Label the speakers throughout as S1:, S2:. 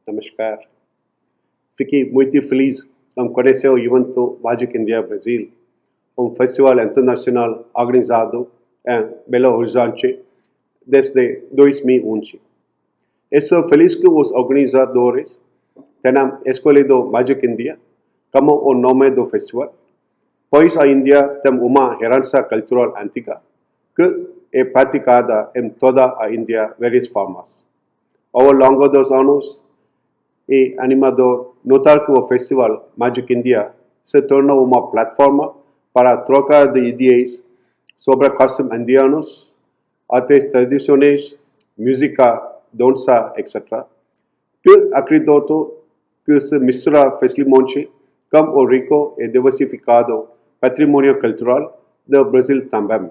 S1: Namaskar. Fiquei muito feliz em conhecer o evento Magic India Brasil, festival internacional organizado em Belo Horizonte desde 2011. Estou feliz que os organizadores tenham escolhido Magic India como o nome do festival, pois a Índia tem uma herança cultural antiga que é praticada em toda a Índia de várias formas. Ao longo dos anos, é animador notar que o Festival Magic India se tornou uma plataforma para trocar de ideias sobre costumes indianos, artes tradicionais, música, dança, etc., que acredito que se mistura facilmente com o rico e diversificado patrimônio cultural do Brasil também.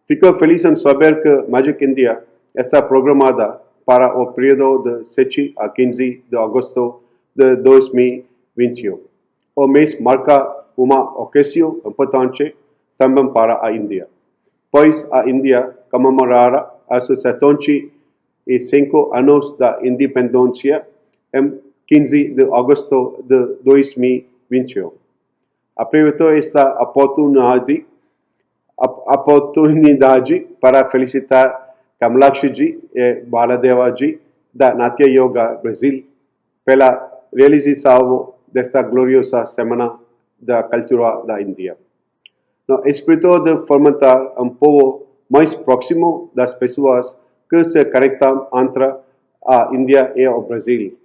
S1: Fico feliz em saber que Magic India está programada para o período de 7 a 15 de agosto de 2021. O mês marca uma ocasião importante também para a Índia, pois a Índia comemorará os 75 anos da independência em 15 de agosto de 2021. Aproveito esta oportunidade para felicitar Kamalakshi e Baladevaji da Natya Yoga Brasil pela realização desta gloriosa Semana da Cultura da Índia. No espírito de fomentar povo mais próximo das pessoas que se conectam entre a Índia e o Brasil,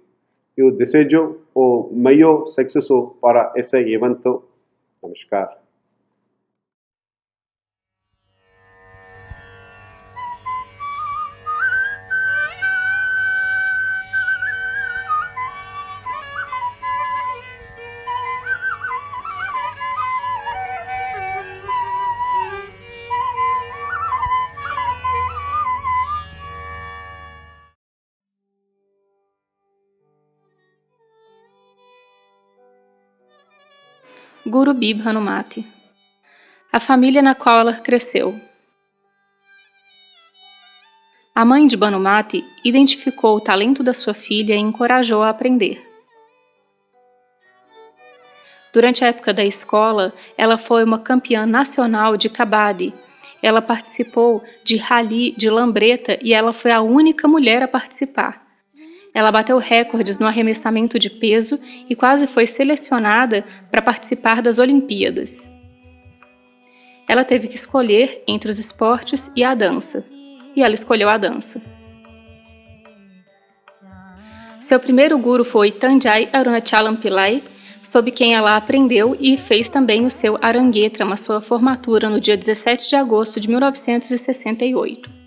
S1: eu desejo o maior sucesso para esse evento. Namaskar.
S2: Guru Bib Hanumati. A família na qual ela cresceu. A mãe de Bhanumati identificou o talento da sua filha e encorajou a aprender. Durante a época da escola, ela foi uma campeã nacional de kabaddi. Ela participou de rally de lambreta e ela foi a única mulher a participar. Ela bateu recordes no arremessamento de peso e quase foi selecionada para participar das Olimpíadas. Ela teve que escolher entre os esportes e a dança, e ela escolheu a dança. Seu primeiro guru foi Thanjai Arunachalam Pillai, sob quem ela aprendeu e fez também o seu Aranguetra, a sua formatura no dia 17 de agosto de 1968.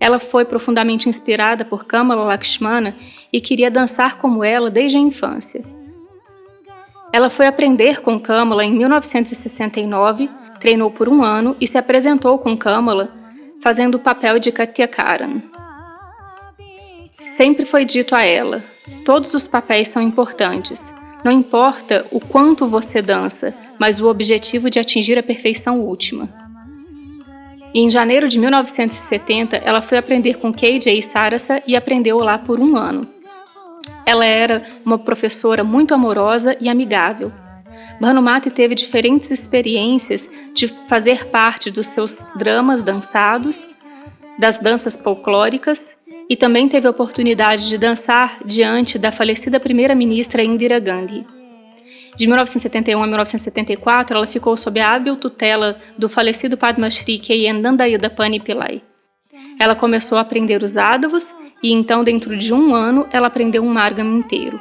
S2: Ela foi profundamente inspirada por Kamala Lakshmana e queria dançar como ela desde a infância. Ela foi aprender com Kamala em 1969, treinou por um ano e se apresentou com Kamala fazendo o papel de Katyakaran. Sempre foi dito a ela: todos os papéis são importantes. Não importa o quanto você dança, mas o objetivo de atingir a perfeição última. E em janeiro de 1970, ela foi aprender com K.J. Sarasa e aprendeu lá por um ano. Ela era uma professora muito amorosa e amigável. Bhanumati teve diferentes experiências de fazer parte dos seus dramas dançados, das danças folclóricas, e também teve a oportunidade de dançar diante da falecida primeira-ministra Indira Gandhi. De 1971 a 1974, ela ficou sob a hábil tutela do falecido Padma Shri K.N. Nandayudapani Pillai. Ela começou a aprender os ádavos e então, dentro de um ano, ela aprendeu um Margam inteiro.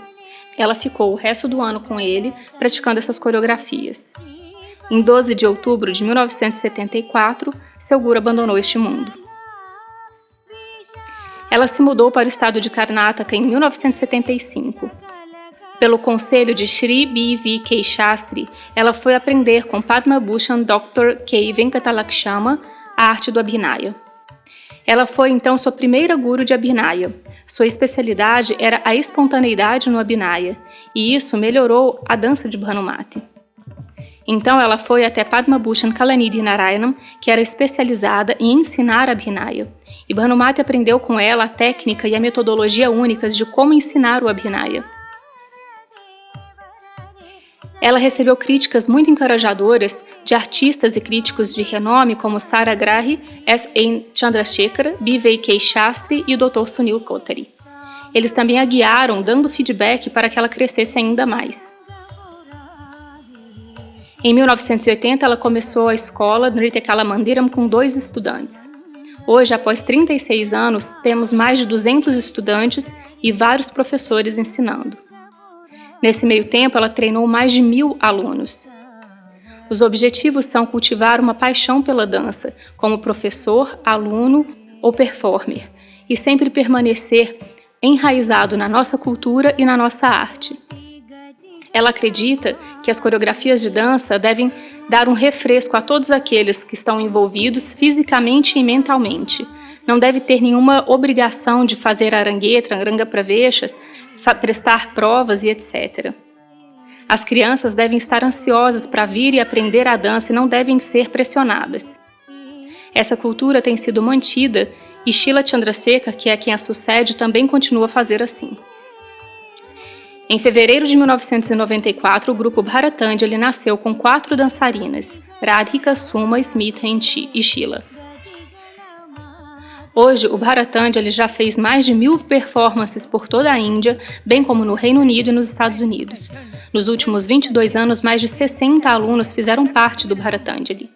S2: Ela ficou o resto do ano com ele, praticando essas coreografias. Em 12 de outubro de 1974, seu guru abandonou este mundo. Ela se mudou para o estado de Karnataka em 1975. Pelo conselho de Shri B.V.K. Shastri, ela foi aprender com Padma Bhushan Dr. K. Venkatalakshama a arte do Abhinaya. Ela foi então sua primeira guru de Abhinaya. Sua especialidade era a espontaneidade no Abhinaya, e isso melhorou a dança de Bhanumati. Então ela foi até Padma Bhushan Kalanidhi Narayanam, que era especializada em ensinar Abhinaya, e Bhanumati aprendeu com ela a técnica e a metodologia únicas de como ensinar o Abhinaya. Ela recebeu críticas muito encorajadoras de artistas e críticos de renome como Saragrahi, S.N. Chandrasekhar, B.V.K. Shastri e o Dr. Sunil Kothari. Eles também a guiaram, dando feedback para que ela crescesse ainda mais. Em 1980, ela começou a escola Nritya Kala Mandiram com 2 estudantes. Hoje, após 36 anos, temos mais de 200 estudantes e vários professores ensinando. Nesse meio tempo, ela treinou mais de 1.000 alunos. Os objetivos são cultivar uma paixão pela dança, como professor, aluno ou performer, e sempre permanecer enraizado na nossa cultura e na nossa arte. Ela acredita que as coreografias de dança devem dar um refresco a todos aqueles que estão envolvidos fisicamente e mentalmente. Não deve ter nenhuma obrigação de fazer aranguetra, aranga praveshas, prestar provas e etc. As crianças devem estar ansiosas para vir e aprender a dança e não devem ser pressionadas. Essa cultura tem sido mantida e Srila Chandrasekhar, que é quem a sucede, também continua a fazer assim. Em fevereiro de 1994, o grupo Bharatanjali nasceu com 4 dançarinas, Radhika, Suma, Smita e Sheila. Hoje, o Bharatanjali já fez mais de 1.000 performances por toda a Índia, bem como no Reino Unido e nos Estados Unidos. Nos últimos 22 anos, mais de 60 alunos fizeram parte do Bharatanjali.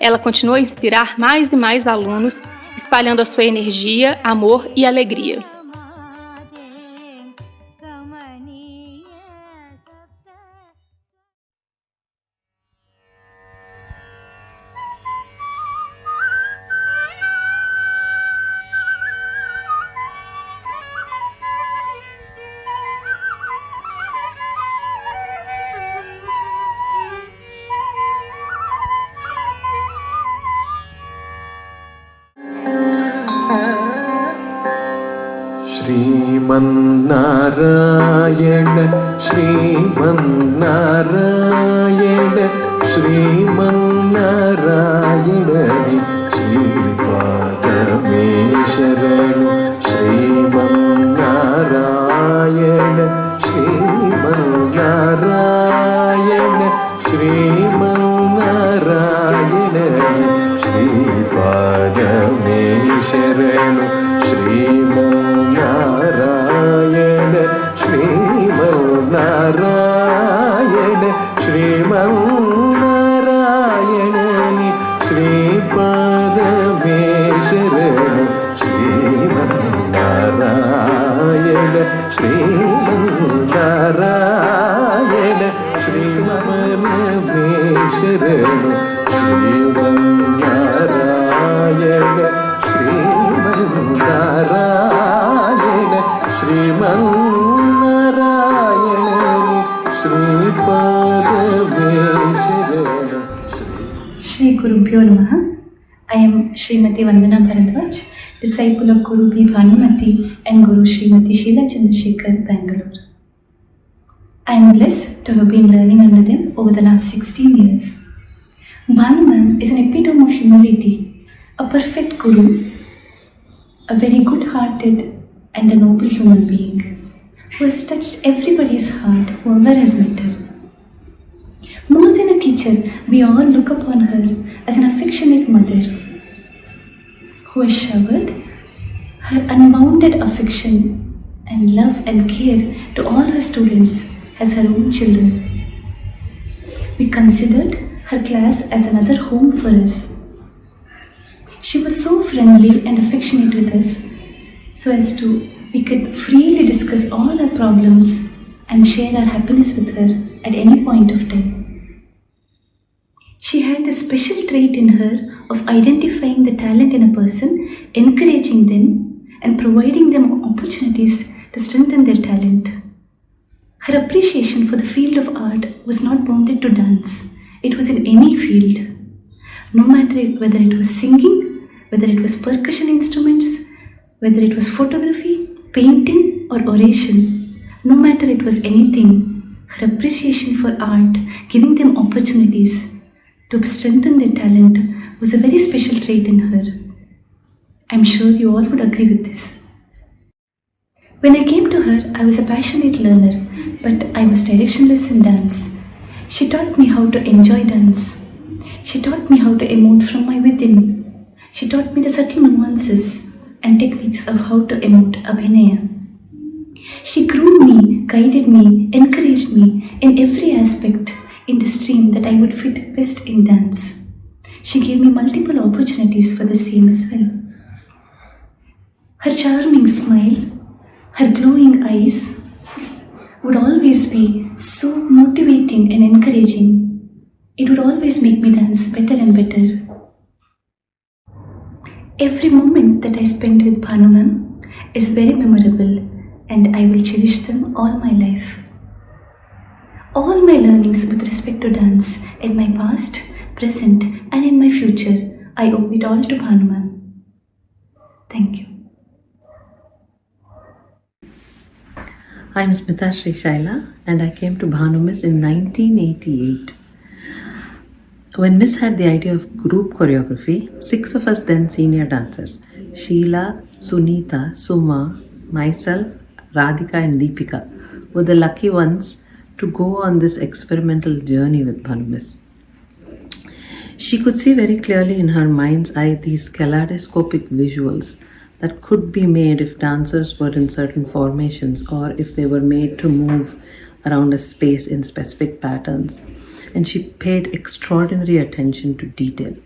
S2: Ela continua a inspirar mais e mais alunos, espalhando a sua energia, amor e alegria.
S3: Sriman Narayana Sriman Narayana Sriman Narayana श्रीपादमेशरणु Sriman Narayana Sriman Narayana Sriman Narayana श्रीपादमेशरणु Sriman Narayana Sriman Narayana Sriman Narayana श्रीपादमेशरण Sriman Narayana Sriman Narayana श्रीमन्नामेशरण Sriman Narayana Sriman Narayana Sriman Narayana श्रीपादमेशरण.
S4: Shri Gurubhyo Namaha. I am Srimati Vandana Bharadwaj, disciple of Guru B. Bhanumati and Guru Srimati Srila Chandrasekhar, Bangalore. I am blessed to have been learning under them over the last 16 years. Bhanu Ma'am is an epitome of humility, a perfect Guru, a very good-hearted and a noble human being who has touched everybody's heart whoever has met her. More than a teacher, we all look upon her as an affectionate mother who has showered her unbounded affection and love and care to all her students as her own children. We considered her class as another home for us. She was so friendly and affectionate with us, so as to we could freely discuss all our problems and share our happiness with her at any point of time. She had this special trait in her of identifying the talent in a person, encouraging them, and providing them opportunities to strengthen their talent. Her appreciation for the field of art was not bounded to dance, it was in any field. No matter whether it was singing, whether it was percussion instruments, whether it was photography, painting, or oration, no matter it was anything, her appreciation for art, giving them opportunities to strengthen their talent, was a very special trait in her. I'm sure you all would agree with this. When I came to her, I was a passionate learner, but I was directionless in dance. She taught me how to enjoy dance. She taught me how to emote from my within. She taught me the subtle nuances and techniques of how to emote Abhinaya. She groomed me, guided me, encouraged me in every aspect in the stream that I would fit best in dance. She gave me multiple opportunities for the same as well. Her charming smile, her glowing eyes would always be so motivating and encouraging. It would always make me dance better and better. Every moment that I spent with Bhanu ma'am is very memorable, and I will cherish them all my life. All my learnings with respect to dance in my past, present, and in my future, I owe it all to Bhanu ma'am. Thank you.
S5: I'm Smita Sri Shaila, and I came to Bhanu Miss in 1988. When Miss had the idea of group choreography, 6 of us then senior dancers, Sheila, Sunita, Suma, myself, Radhika and Deepika, were the lucky ones to go on this experimental journey with Bhanu Miss. She could see very clearly in her mind's eye these kaleidoscopic visuals that could be made if dancers were in certain formations or if they were made to move around a space in specific patterns. And she paid extraordinary attention to detail.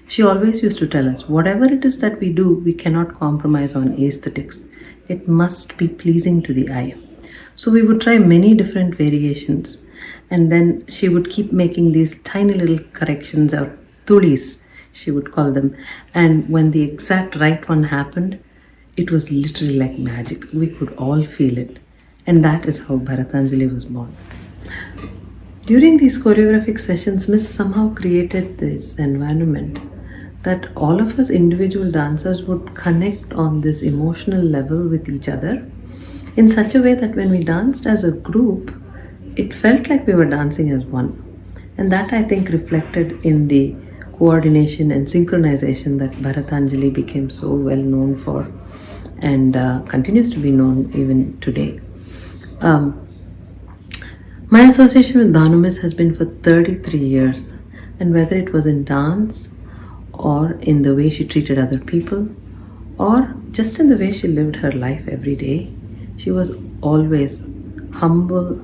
S5: She always used to tell us, whatever it is that we do, we cannot compromise on aesthetics. It must be pleasing to the eye. So we would try many different variations, and then she would keep making these tiny little corrections, or tulis, she would call them. And when the exact right one happened, it was literally like magic. We could all feel it. And that is how Bharatanjali was born. During these choreographic sessions, Miss somehow created this environment that all of us individual dancers would connect on this emotional level with each other in such a way that when we danced as a group, it felt like we were dancing as one. And that, I think, reflected in the coordination and synchronization that Bharatanjali became so well known for and continues to be known even today. My association with Bhanu Miss has been for 33 years, and whether it was in dance or in the way she treated other people or just in the way she lived her life every day, she was always humble,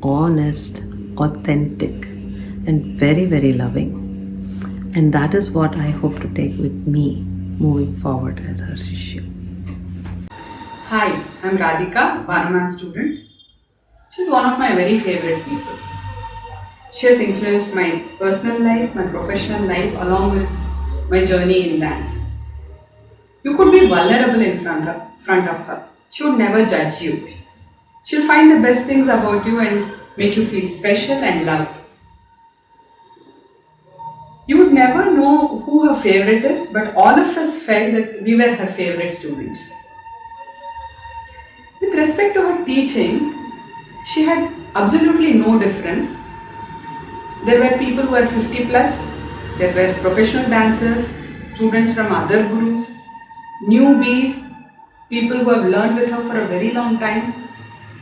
S5: honest, authentic, and very, very loving. And that is what I hope to take with me moving forward as her Shishya.
S6: Hi, I'm Radhika, Bhanu ma'am student. She's one of my very favorite people. She has influenced my personal life, my professional life, along with my journey in dance. You could be vulnerable in front of her. She would never judge you. She'll find the best things about you and make you feel special and loved. You would never know who her favorite is, but all of us felt that we were her favorite students. With respect to her teaching, she had absolutely no difference. There were people who were 50 plus, there were professional dancers, students from other groups, newbies, people who have learned with her for a very long time.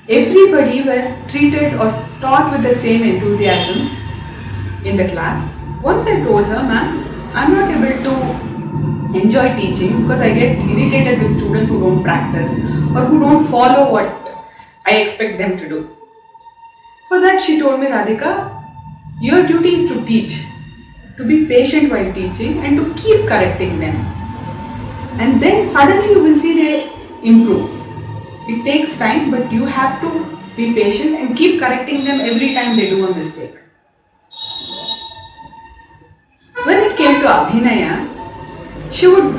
S6: Everybody were treated or taught with the same enthusiasm in the class. Once I told her, ma'am, I'm not able to enjoy teaching because I get irritated with students who don't practice or who don't follow what I expect them to do. For that she told me, Radhika, your duty is to teach, to be patient while teaching and to keep correcting them. And then suddenly you will see they improve. It takes time, but you have to be patient and keep correcting them every time they do a mistake. When it came to Abhinaya, she would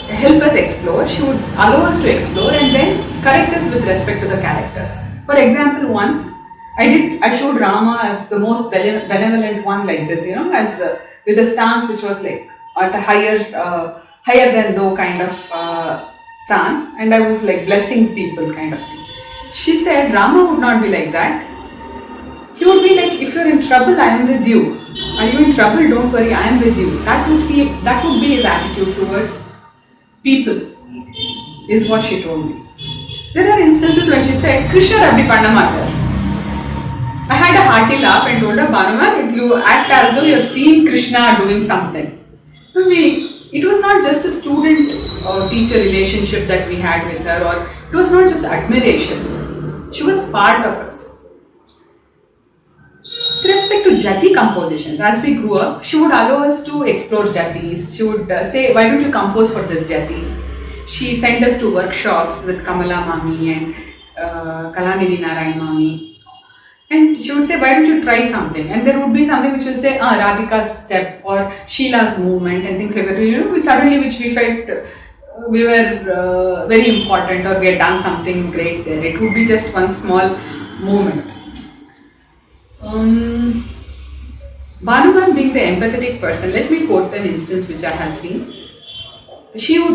S6: help us explore, she would allow us to explore and then correct us with respect to the characters. For example, once I showed Rama as the most benevolent one like this, as with a stance which was like at a higher than low kind of stance, and I was like blessing people kind of thing. She said Rama would not be like that. He would be like, if you're in trouble, I am with you. Are you in trouble? Don't worry, I am with you. That would be his attitude towards people, is what she told me. There are instances when she said, Krishna Rabbi Pandamatar. I had a hearty laugh and told her, Bhanuma, you act as though you have seen Krishna doing something. It was not just a student-teacher relationship that we had with her, or it was not just admiration. She was part of us. With respect to jati compositions, as we grew up, she would allow us to explore jatis. She would say, why don't you compose for this jati? She sent us to workshops with Kamala Mami and Kalanidhi Narayan Mami. And she would say, why don't you try something? And there would be something which will say, Radhika's step or Sheila's movement and things like that. Which we felt we were very important, or we had done something great there. It would be just one small movement. Bhanuman being the empathetic person, let me quote an instance which I have seen.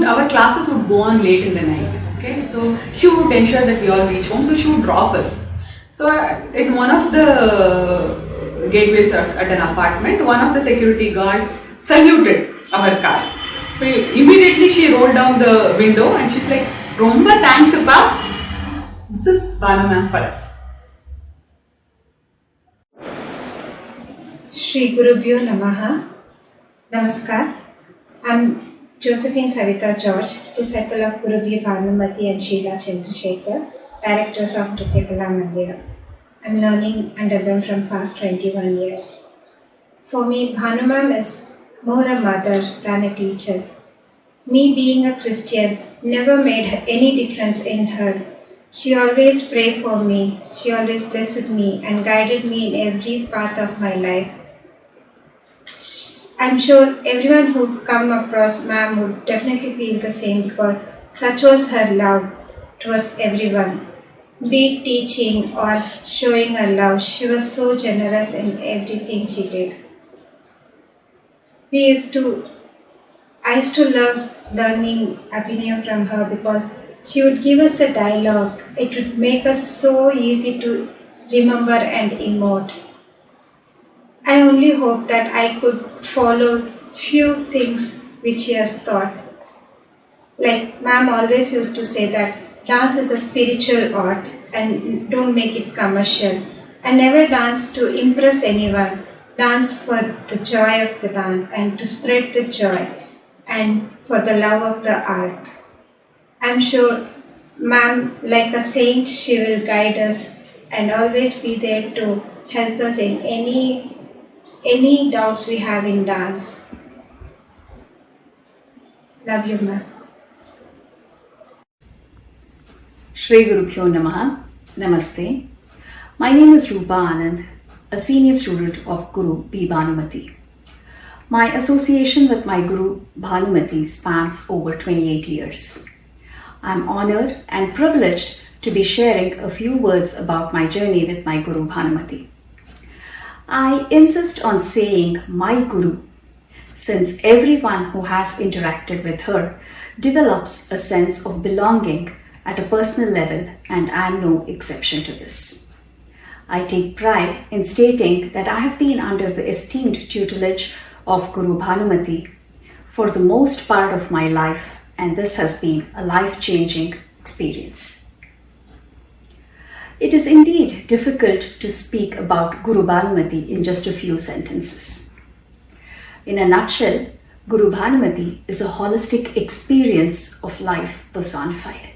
S6: Our classes would go on late in the night. Okay, so she would ensure that we all reach home. So she would drop us. So in one of the gateways at an apartment, one of the security guards saluted our car. So immediately she rolled down the window and she's like, Romba thanks appa. This is Bhanu ma'am for us.
S7: Shri Gurubhyo Namaha. Namaskar. I'm Josephine Savita George, disciple of Gurubhi Bhanumati and Sheila Chandrasekhar, directors of Nrityakala Mandira. I'm learning under them from past 21 years. For me, Bhanumam is more a mother than a teacher. Me being a Christian never made any difference in her. She always prayed for me, she always blessed me and guided me in every path of my life. I'm sure everyone who come across ma'am would definitely feel the same, because such was her love towards everyone. Be it teaching or showing her love, she was so generous in everything she did. I used to love learning Abhinaya from her, because she would give us the dialogue. It would make us so easy to remember and emote. I only hope that I could follow few things which she has taught. Like ma'am always used to say that dance is a spiritual art and don't make it commercial. I never dance to impress anyone. Dance for the joy of the dance and to spread the joy and for the love of the art. I'm sure ma'am, like a saint, she will guide us and always be there to help us in any doubts we have in dance. Love you, ma'am.
S8: Shri Gurubhyo Namaha. Namaste. My name is Rupa Anand, a senior student of Guru B. Bhanumati. My association with my Guru Bhanumati spans over 28 years. I'm honored and privileged to be sharing a few words about my journey with my Guru Bhanumati. I insist on saying my Guru, since everyone who has interacted with her develops a sense of belonging at a personal level, and I am no exception to this. I take pride in stating that I have been under the esteemed tutelage of Guru Bhanumati for the most part of my life, and this has been a life-changing experience. It is indeed difficult to speak about Guru Bhanumati in just a few sentences. In a nutshell, Guru Bhanumati is a holistic experience of life personified.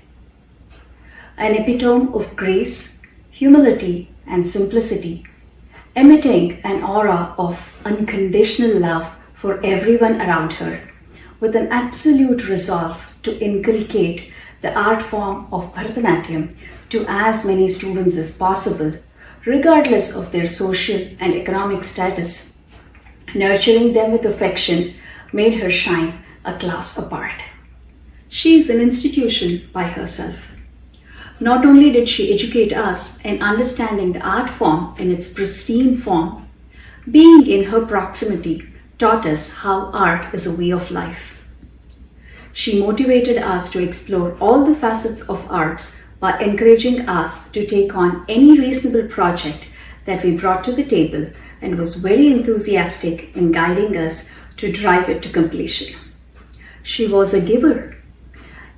S8: An epitome of grace, humility, and simplicity, emitting an aura of unconditional love for everyone around her, with an absolute resolve to inculcate the art form of Bharatanatyam to as many students as possible, regardless of their social and economic status. Nurturing them with affection made her shine a class apart. She is an institution by herself. Not only did she educate us in understanding the art form in its pristine form, being in her proximity taught us how art is a way of life. She motivated us to explore all the facets of arts by encouraging us to take on any reasonable project that we brought to the table and was very enthusiastic in guiding us to drive it to completion. She was a giver.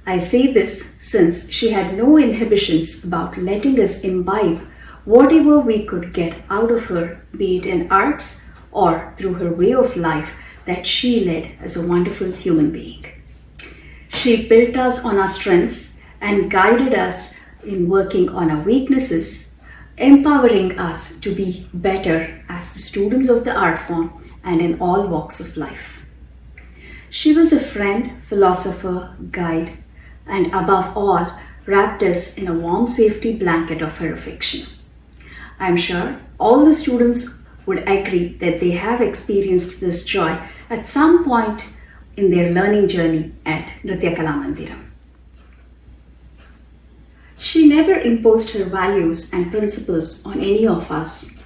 S8: I say this since she had no inhibitions about letting us imbibe whatever we could get out of her, be it in arts or through her way of life that she led as a wonderful human being. She built us on our strengths and guided us in working on our weaknesses, empowering us to be better as the students of the art form and in all walks of life. She was a friend, philosopher, guide, and above all, wrapped us in a warm safety blanket of her affection. I am sure all the students would agree that they have experienced this joy at some point in their learning journey at Nritya Kala Mandiram. She never imposed her values and principles on any of us.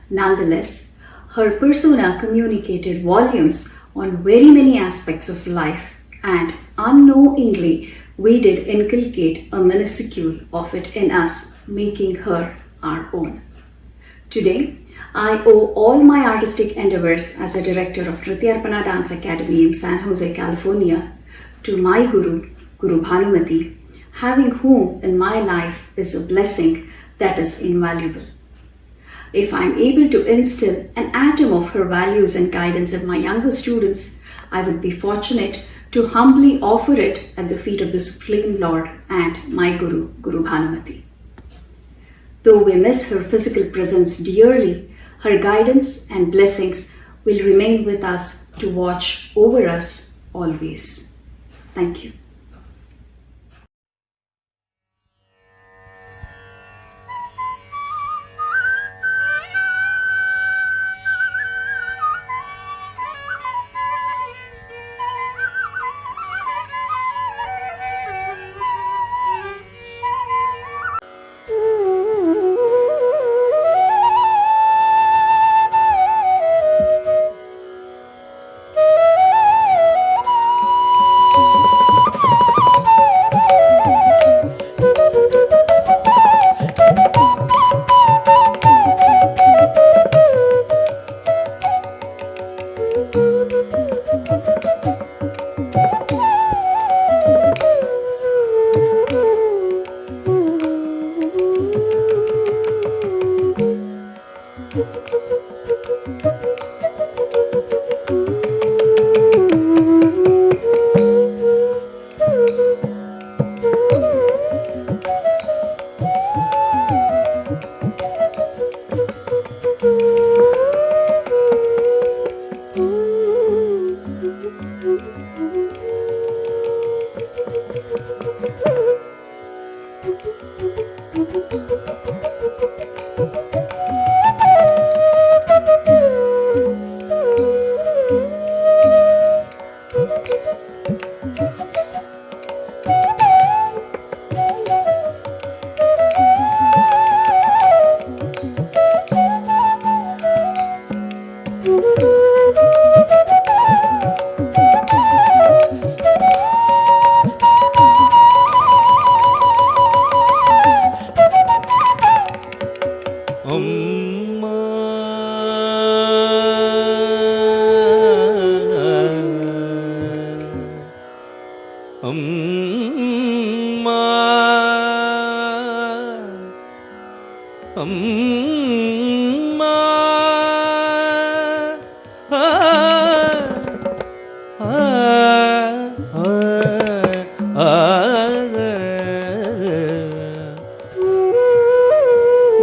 S8: Nonetheless, her persona communicated volumes on very many aspects of life, and unknowingly we did inculcate a minuscule of it in us, making her our own. Today, I owe all my artistic endeavors as a director of Nrityarpana Dance Academy in San Jose, California, to my Guru, Guru Bhanumati, having whom in my life is a blessing that is invaluable. If I am able to instill an atom of her values and guidance in my younger students, I would be fortunate to humbly offer it at the feet of the Supreme Lord and my Guru, Guru Bhanumati. Though we miss her physical presence dearly, her guidance and blessings will remain with us to watch over us always. Thank you.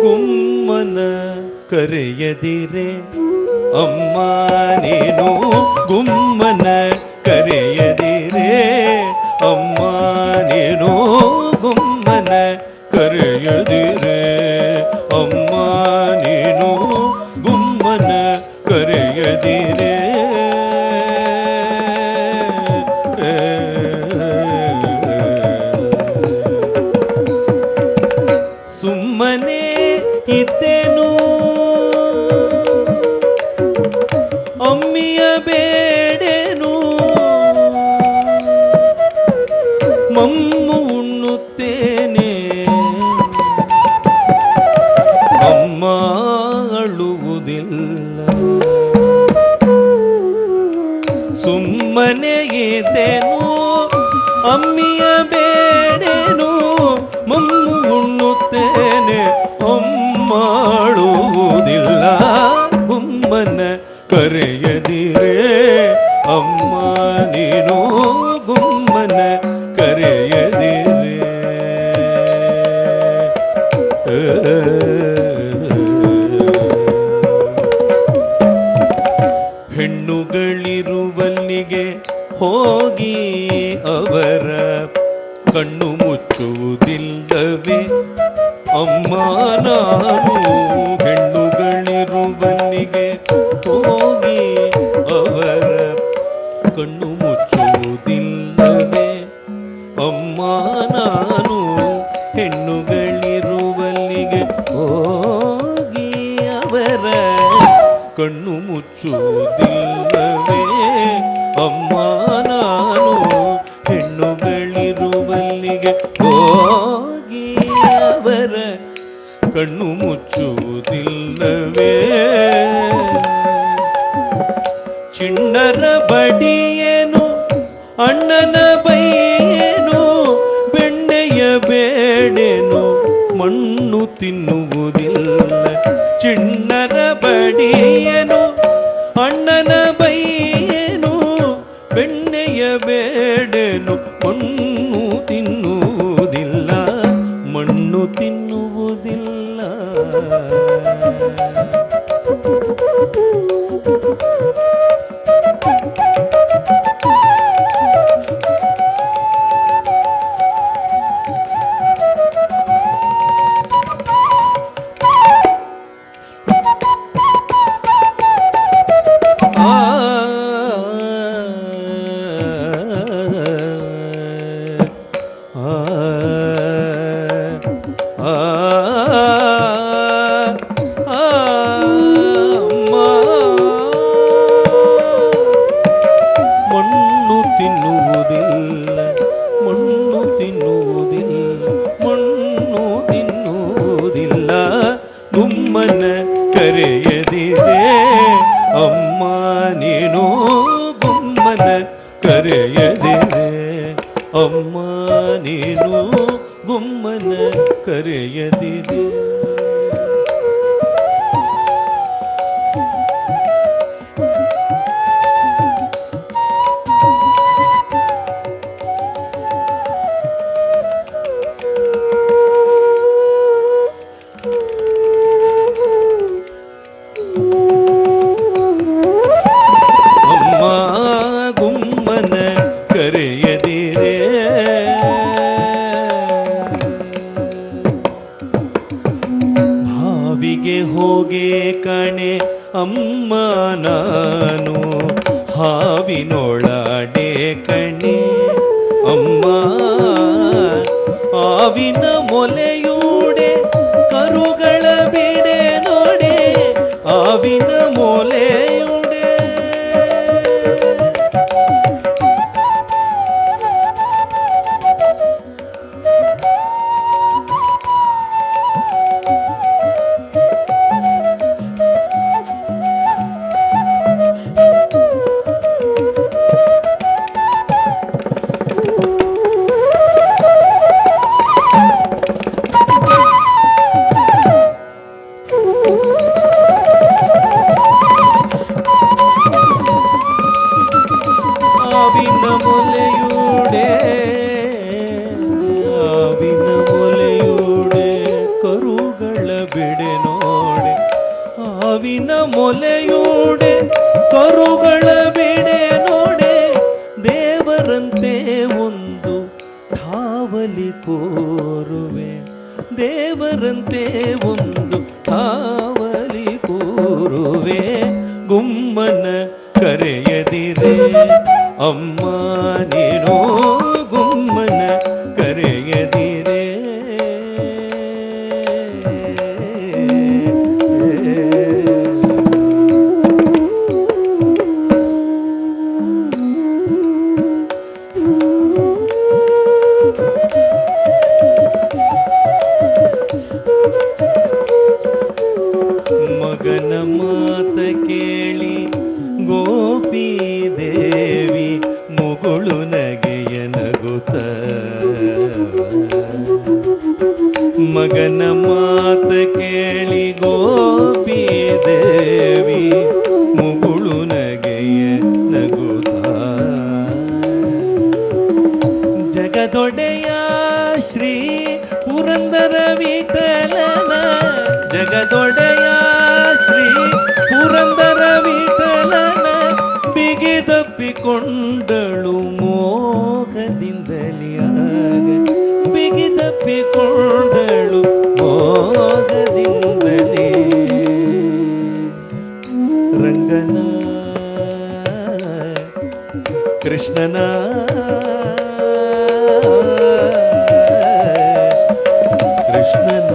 S9: ಗುಮ್ಮನ ಕರೆಯದಿರೆ ಅಮ್ಮ ನೀನು ಗುಮ್ಮನ ಕರೆಯದಿರೆ ಅಮ್ಮ ನೀನು ಇದ್ದೇನು ಅಮ್ಮಿಯ ಬೇಡೇನು ಮಮ್ಮು ಉಣ್ಣುತ್ತೇನೆ ಅಮ್ಮ ಅಳುವುದಿಲ್ಲ ಸುಮ್ಮನೆ ಇದ್ದೇನು ಅಮ್ಮಿಯ ಬೇಡೇನು ಮಮ್ಮು ಉಣ್ಣುತ್ತೇನೆ ಅಮ್ಮ ಅಳುವುದಿಲ್ಲ ಗುಮ್ಮನ ಕರೆಯದಿರೇ ಅಮ್ಮ ನೀನು ಗುಮ್ಮನ ಕರೆಯದಿರೇ ಹೆಣ್ಣುಗಳಿರುವಲ್ಲಿಗೆ ಹೋಗಿ ಅವರ ಕಣ್ಣು ಮುಚ್ಚುವುದಿಲ್ಲವೇ ಅಮ್ಮ ನಾನು ಹೆಣ್ಣುಗಳಿರುವಲ್ಲಿಗೆ ಹೋಗಿ ಅವರ ಕಣ್ಣು ಮುಚ್ಚುವುದಿಲ್ಲವೇ ಅಮ್ಮ ನಾನು ಹೆಣ್ಣುಗಳಿರುವಲ್ಲಿಗೆ ಹೋಗಿ ಅವರ ಕಣ್ಣು ಮುಚ್ಚುವುದಿಲ್ಲವೇ ಅಮ್ಮ ನಾನು ಹೆಣ್ಣುಗಳಿರುವಲ್ಲಿಗೆ ಹೋಗಿ ಅವರ ಕಣ್ಣು ಮುಚ್ಚುವುದಿಲ್ಲವೇ ಚಿಣ್ಣರ ಬಡಿಯೇನು ಅಣ್ಣನ ಬೈಯೇನು ಬೆಣ್ಣೆಯ ಬೇಡೇನು ಮಣ್ಣು ತಿನ್ನುವುದಿಲ್ಲ ಚಿಣ್ಣರ ಬಡಿಯೇನು ಅಣ್ಣನ ಬೈಯೇನು ಬೆಣ್ಣೆಯ ಬೇಡೇನು ಮಣ್ಣು ತಿನ್ನುವುದಿಲ್ಲ ಮಣ್ಣು ತಿನ್ನುವುದಿಲ್ಲ ಮಣ್ಣು ತಿನ್ನುವುದಿಲ್ಲ ಮಣ್ಣು ತಿನ್ನುವುದಿಲ್ಲ ಮಣ್ಣು ತಿನ್ನುವುದಿಲ್ಲ ಗುಮ್ಮನ ಕರೆಯದಿದೆ ಅಮ್ಮ ನೀನು ಗುಮ್ಮನ ಕರೆಯದಿದೆ ಅಮ್ಮ ನೀನು ಗುಮ್ಮನ ಕರೆಯದಿದೆ ಅಮ್ಮ ಗುಮ್ಮನ ಕರೆಯದಿರೆ ಭಾವಿಗೆ ಹೋಗೆ ಕಣೆ ಅಮ್ಮ ನಾನು ಹಾವಿನೊಳಾಡೆ ಕಣೆ ಅಮ್ಮ ಆವಿನ ಮೊಲೆಯೂಡೆ ಕರುಗಳ ಬಿಡೆ ನೋಡೆ ಆವಿನ ಮೊಲೆಯೂಡೆ ಆವಿನ ಮೊಲೆಯೂಡೆ ಆವಿನ ಮೊಲೆಯೂಡೆ ಕರುಗಳ ಬಿಡೆ ನೋಡೆ ಆವಿನ ಮೊಲೆಯೂಡೆ ಕರುಗಳ ಬಿಡೆ ನೋಡೆ ದೇವರಂತೆ ಒಂದು ಠಾವಲಿ ಕೋರುವೆ ದೇವರಂತೆ ಒಂದು ಠಾವಲಿ ಕೋರುವೆ ಗುಮ್ಮನ ಕರೆಯದಿರೆ ಅಮ್ಮ ನೀನು ಗುಮ್ಮನ ಕರೆಯದಿರೆ ಮಗನ ಮಾತ ಕೇಳಿ ಗೋಪಿ ದೇವಿ ಮುಗುಳು ನಗೆಯ ನಗುತ್ತಾ ಜಗದೊಡೆಯ ಶ್ರೀ ಪುರಂದರ ವಿಠಲನ ಜಗದೊಡೆಯ ಶ್ರೀ ಪುರಂದರ ವಿಠಲನ ಬಿಗಿದಪ್ಪಿಕೊಂಡಳು ಮೋಹದಿಂದಲಿಯಾಗ ಬಿಗಿದಪ್ಪಿಕೊಂಡಳು ಮೋಹದಿಂದಲೇ ರಂಗನ ಕೃಷ್ಣನ ಕೃಷ್ಣನ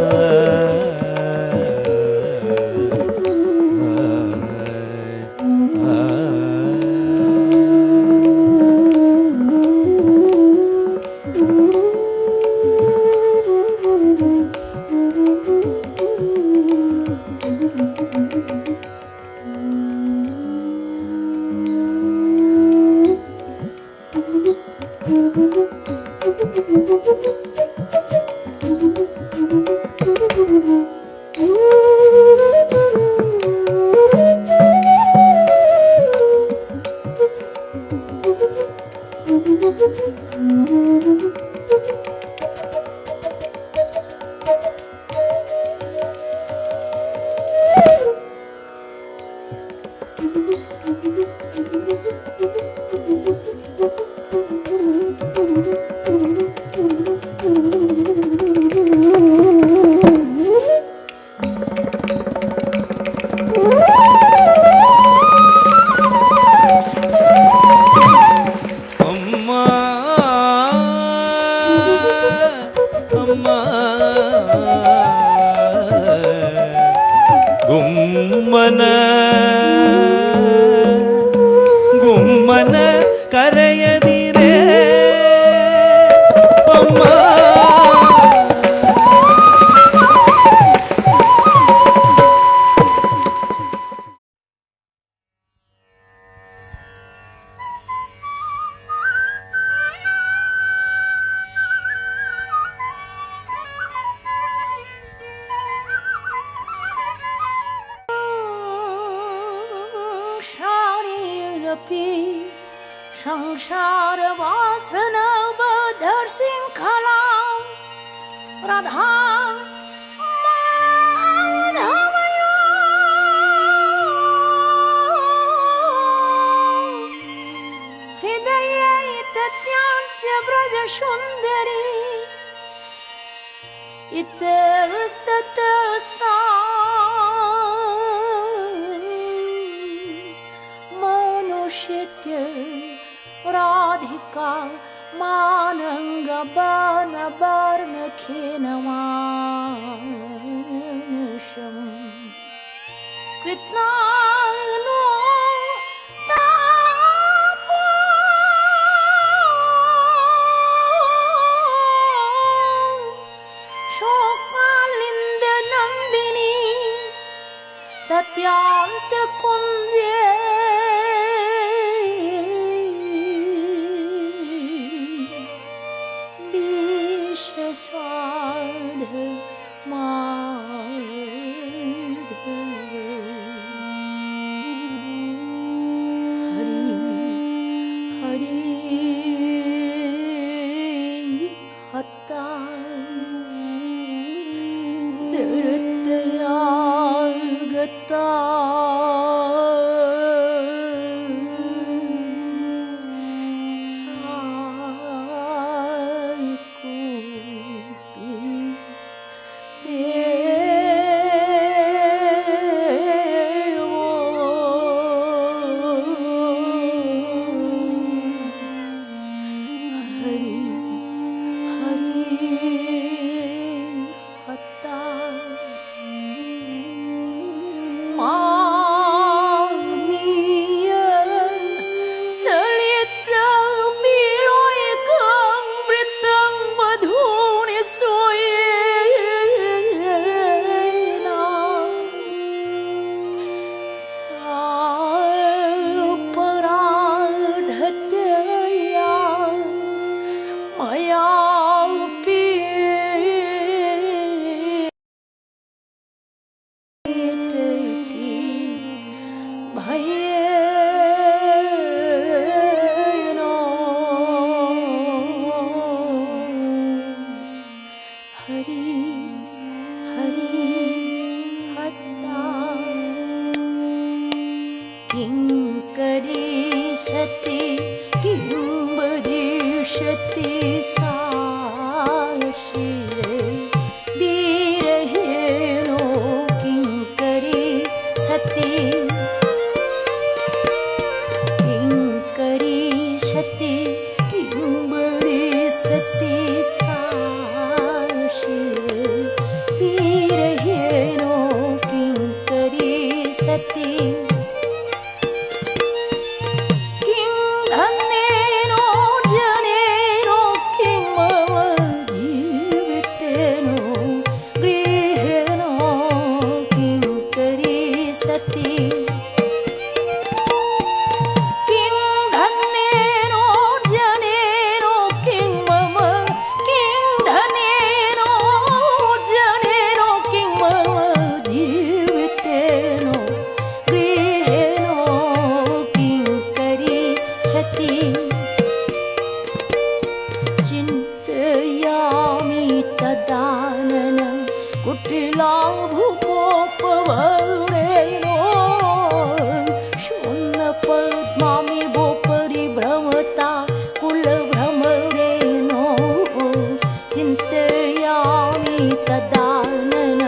S9: ಗುಮ್ಮನ ಗುಮ್ಮನ ಕರೆಯದಿರೇ ಅಮ್ಮ
S10: संसार वासना बधर सिंखला राधा माधवयो हृदय तत्यांच ब्रज सुंदरी इतस्ततस्ता मनुष्यत्य राधिका मानंग बन बर्न खिनवानुषम कृत्नानो तापो शोकालिंद नंदिनी तत्यांत कुंजे स्वाध माधव हरि हरि हत्ता दृतया गता सति किं धन्येनो जनेनो किं मम जीवितेनो गृहेणो किं करी सति किं धन्येनो जनेनो किं मम किं धन्येनो जनेनो किं मम जीवितेनो गृहेणो किं करी छति चिन्तयामि तदानन कुटिलाभुपोपवरेणो शून्यपद्मामि परिभ्रमता कुलभ्रमरेणो चिन्तयामि तदानन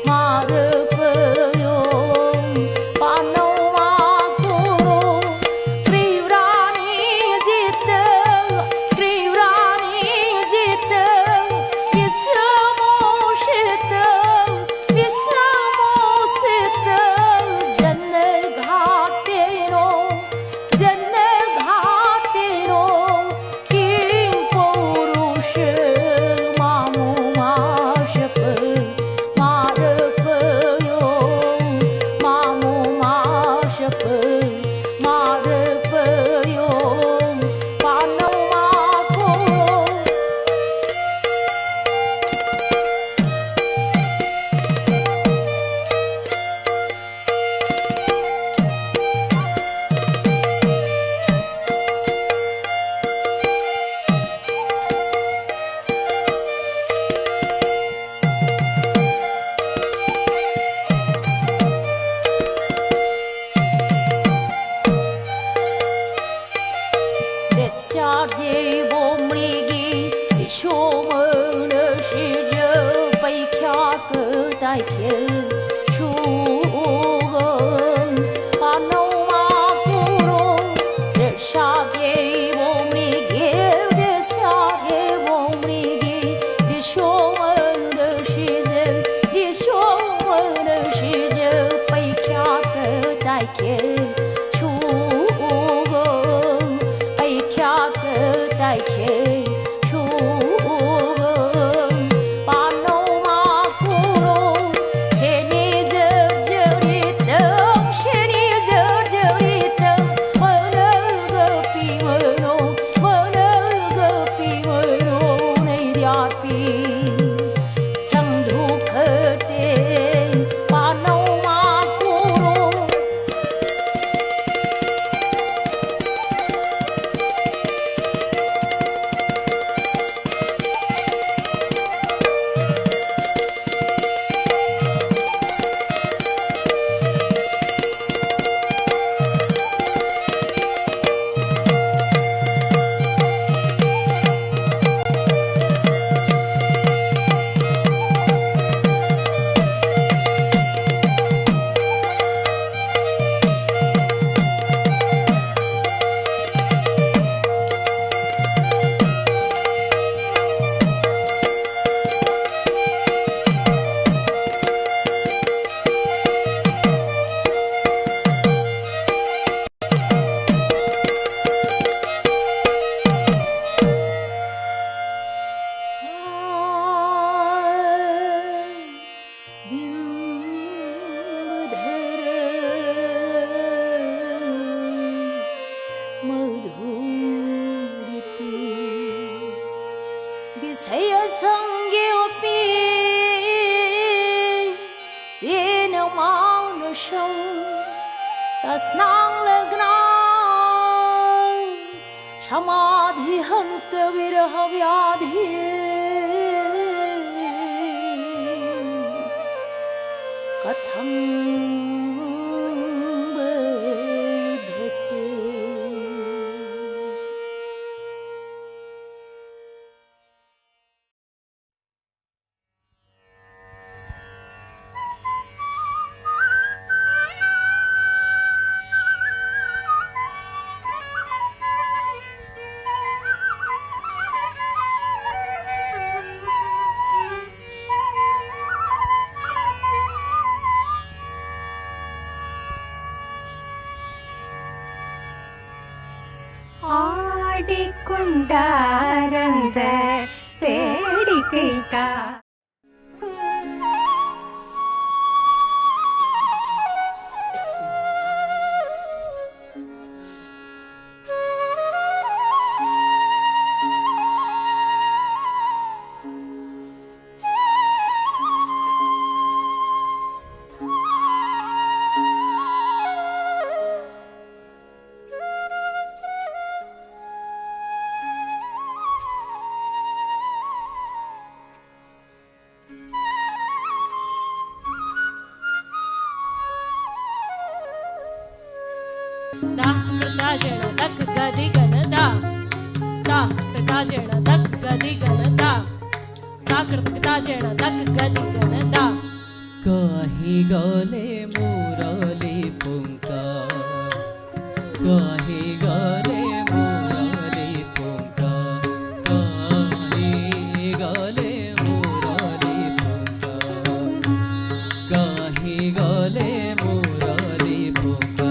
S10: मारपयो पानवा कोरो त्रिव्राणी जित विश्वमोषित विश्वमोषित जन घातेनो किं पौरुष मामो माशप मारपयो मामो माशप मारपयो पानवा कोरो देवो मृगी विशोमन शिज पैख्याक ताख्य शोग पानवा कोरो देवो मृगी विशोमन शिज पैख्याक ताख्य पानवा कोरो शनि जर्जरित मनगपिमनो नैर्यापि संधुखते पानवा कोरो विषयसंज्ञोऽपि सेन मानुषं तस्नां लग्नां समाधिहन्त विरहव्याधि कथं बिभ्यते ஆடிக்கொண்டாரந்த வேடிக்கைக்கா ताकड़ता जेड़ा तक गली गनदा
S9: कहीं गले मुरली पुंका कहीं गले मुरली पुंका कहीं गले मुरली पुंका कहीं गले मुरली पुंका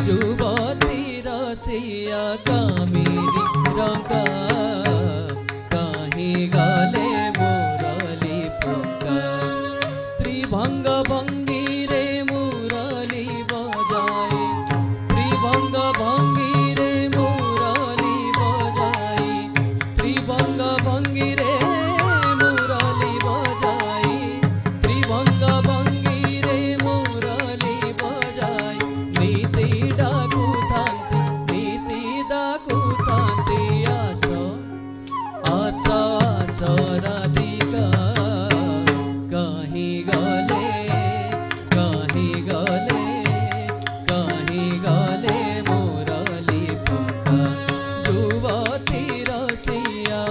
S9: जुवती रसिया कामिनी रंका कहीं गले मुरली पुंका त्रिभंग भंगी रे मुरली बजाए त्रिभंग भंगी रे मुरली बजाए त्रिभंग भंगी रे मुरली बजाए त्रिभंग भंगी रे मुरली बजाए नीति डाकू थांती आशा आशा आशा राधिका कहीं गले कहीं गले कहीं गले मुरली पुंका जुवती रसिया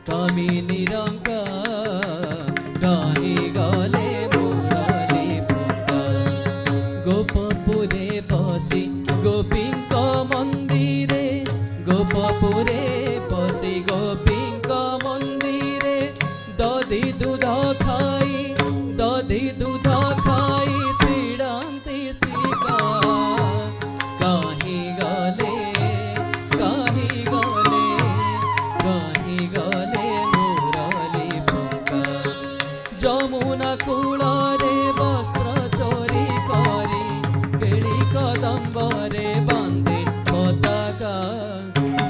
S9: कामिनी रंका कहीं गले मुरली पुंका गोपपुरे बसी गोपींक मंदिरे गोपपुरे बसी गोपींक मंदिरे दधि दूध खाई चिड़ांती सीता कहीं गले कहीं गले कहीं गले मुरली पुंका जमुना कूଳରେ वस्त्र चोरी करी केड़ी कदम्बरे बांधे पताका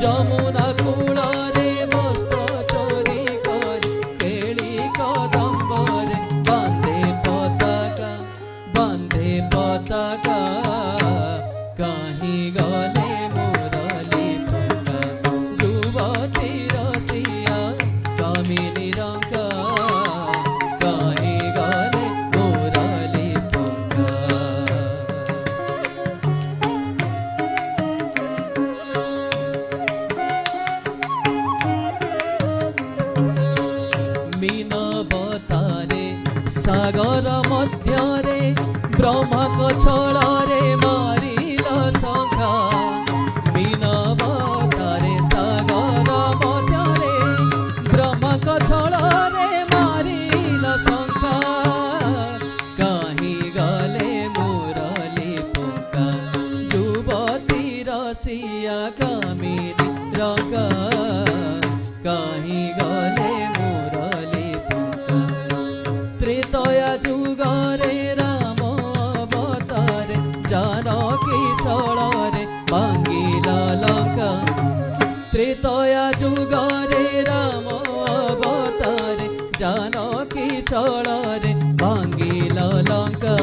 S9: जमुना कूଳରେ वस्त्र चोरी करी केड़ी कदम्बरे बांधे पताका कहीं गले मुरली पुंका जुवती रसिया कामिनी रंका कहीं गले मुरली पुंका मीनवतारे सागर मध्यरे ब्रह्मक छଳରେ मारिल शंखा मीनवतारे सागर मध्यरे ब्रह्मक छଳରେ मारिल शंखा कहीं गले मुरली पुंका जुवती रसिया कामिनी रंका कहीं गले मुरली पुंका त्रेतया जुगरे राम अवतारे जानकी छଳରେ भांगिल लंका त्रेतया जुगरे राम अवतारे जानकी छଳରେ भांगिल लंका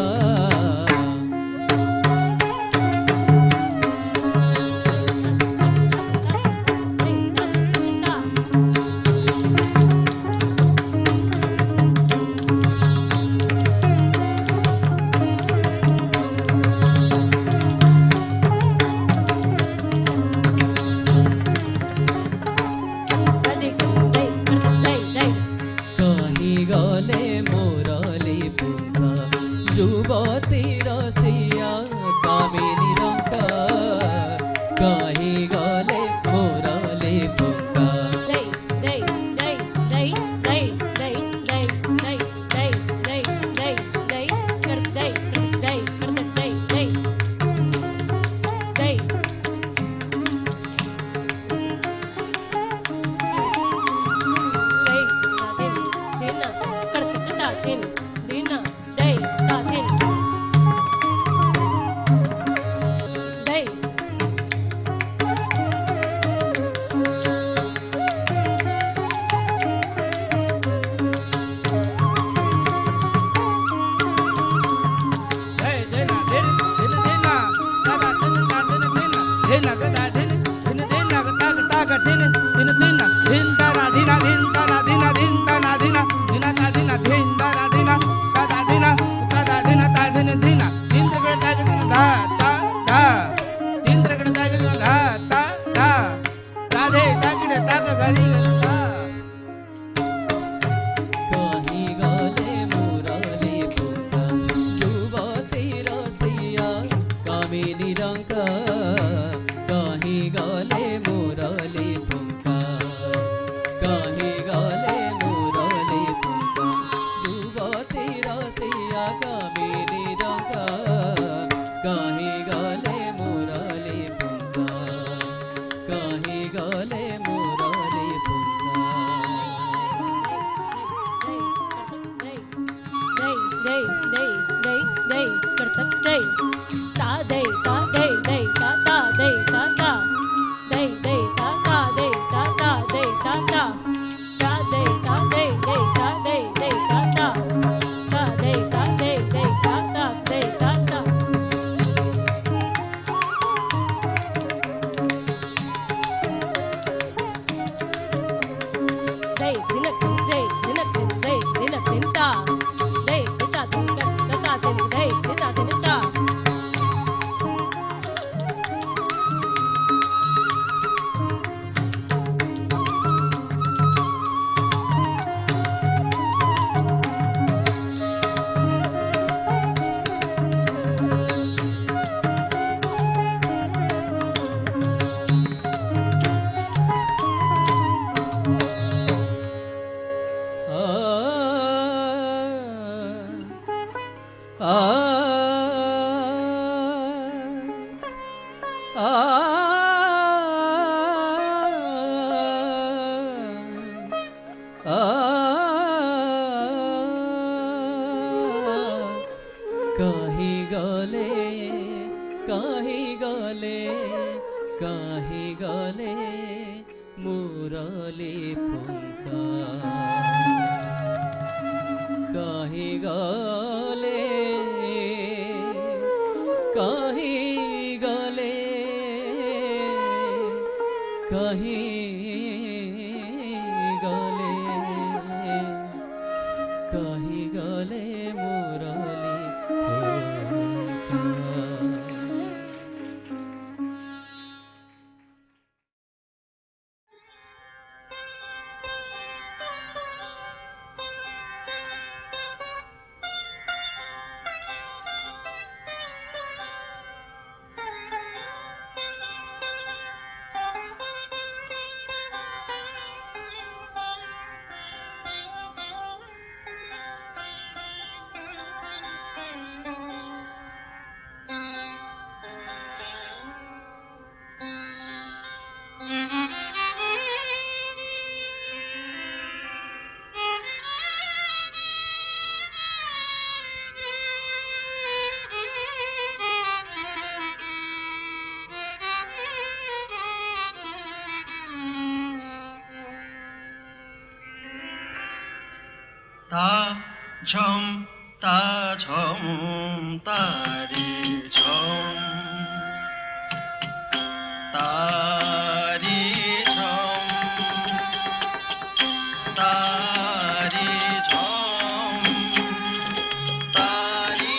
S9: कहीं गले मुरली आ काही गले मुरली पंखा काही गले मुरली पंखा।
S11: ता झम तारी झम तारी झम तारी झम तारी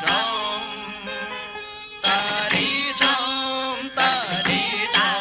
S11: झम तारी झम तारी झम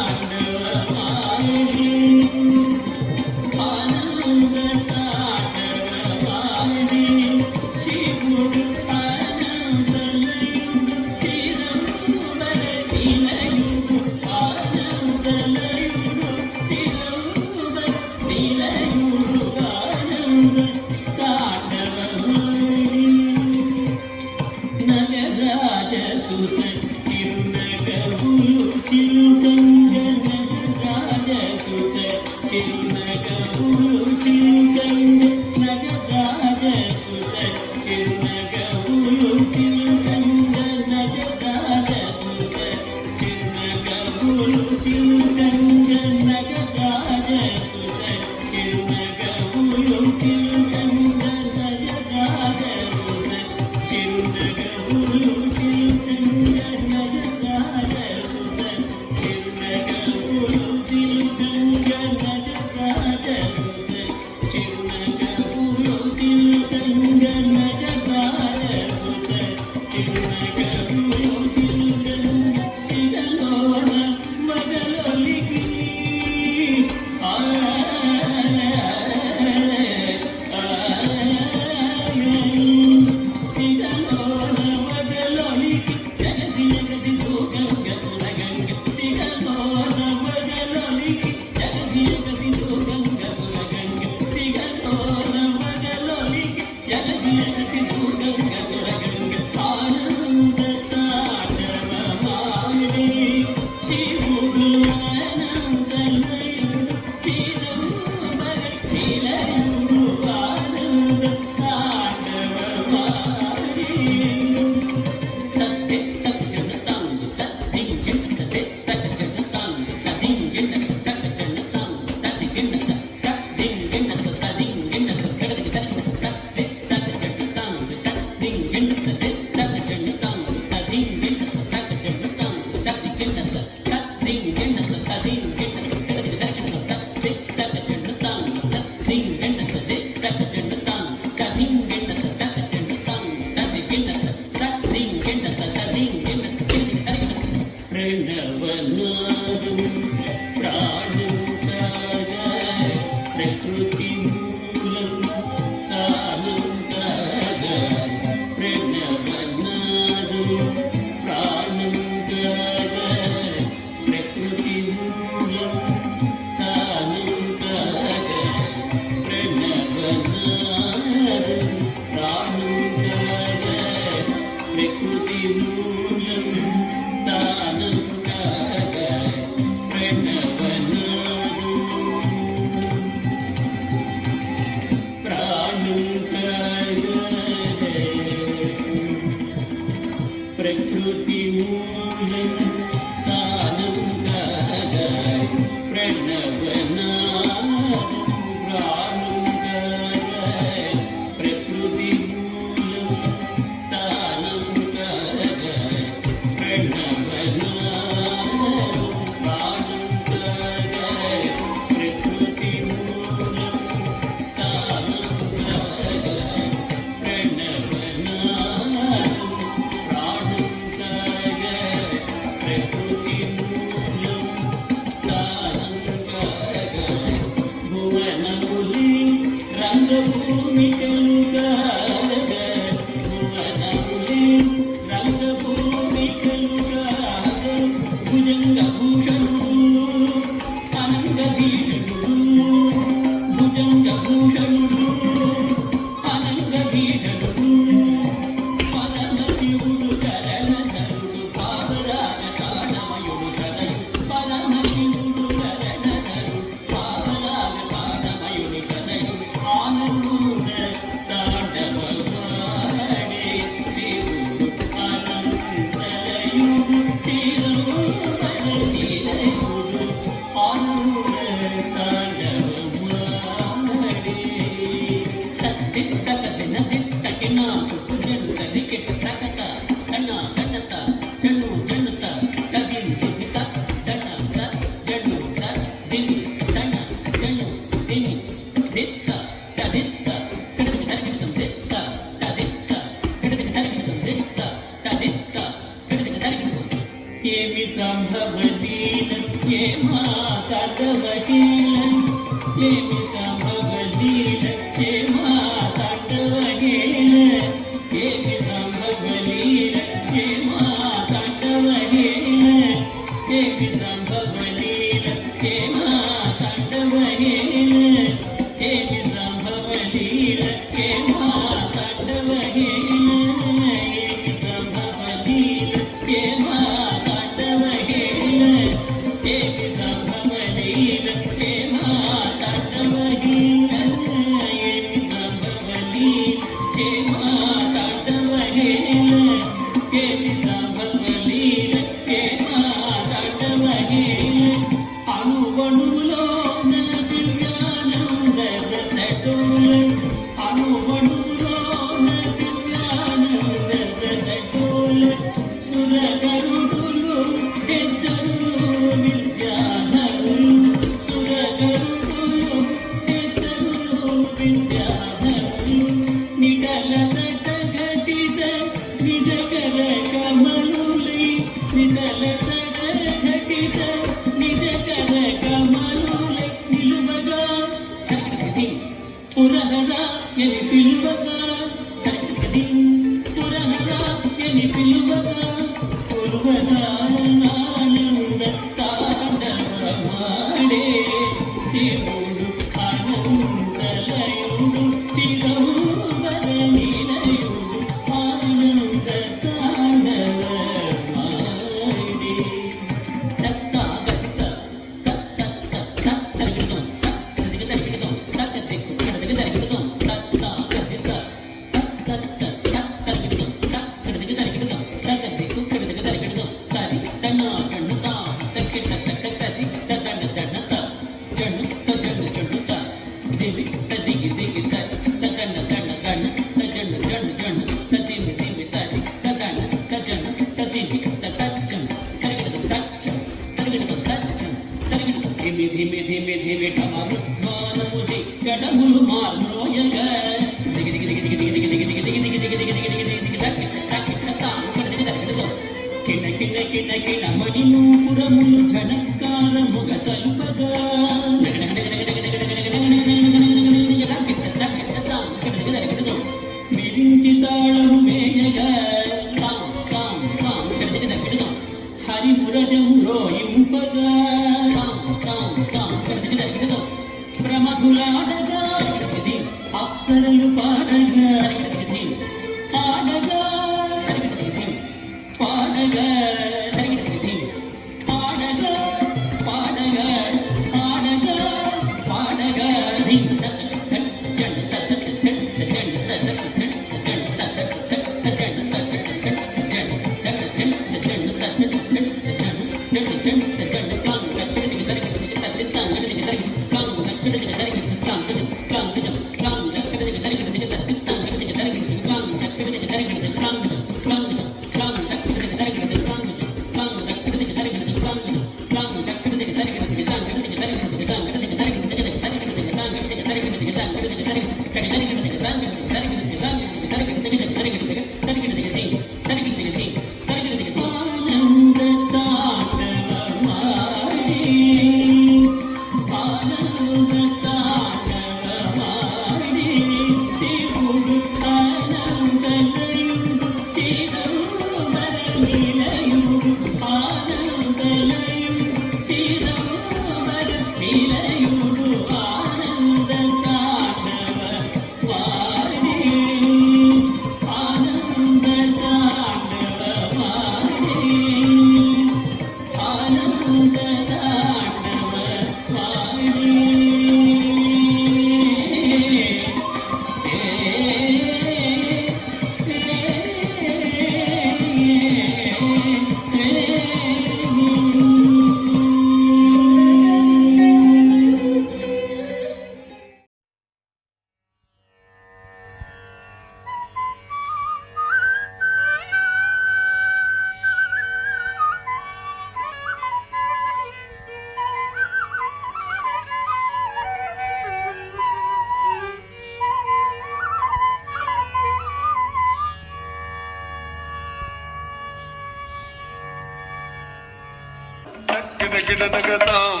S11: గిడదగతాం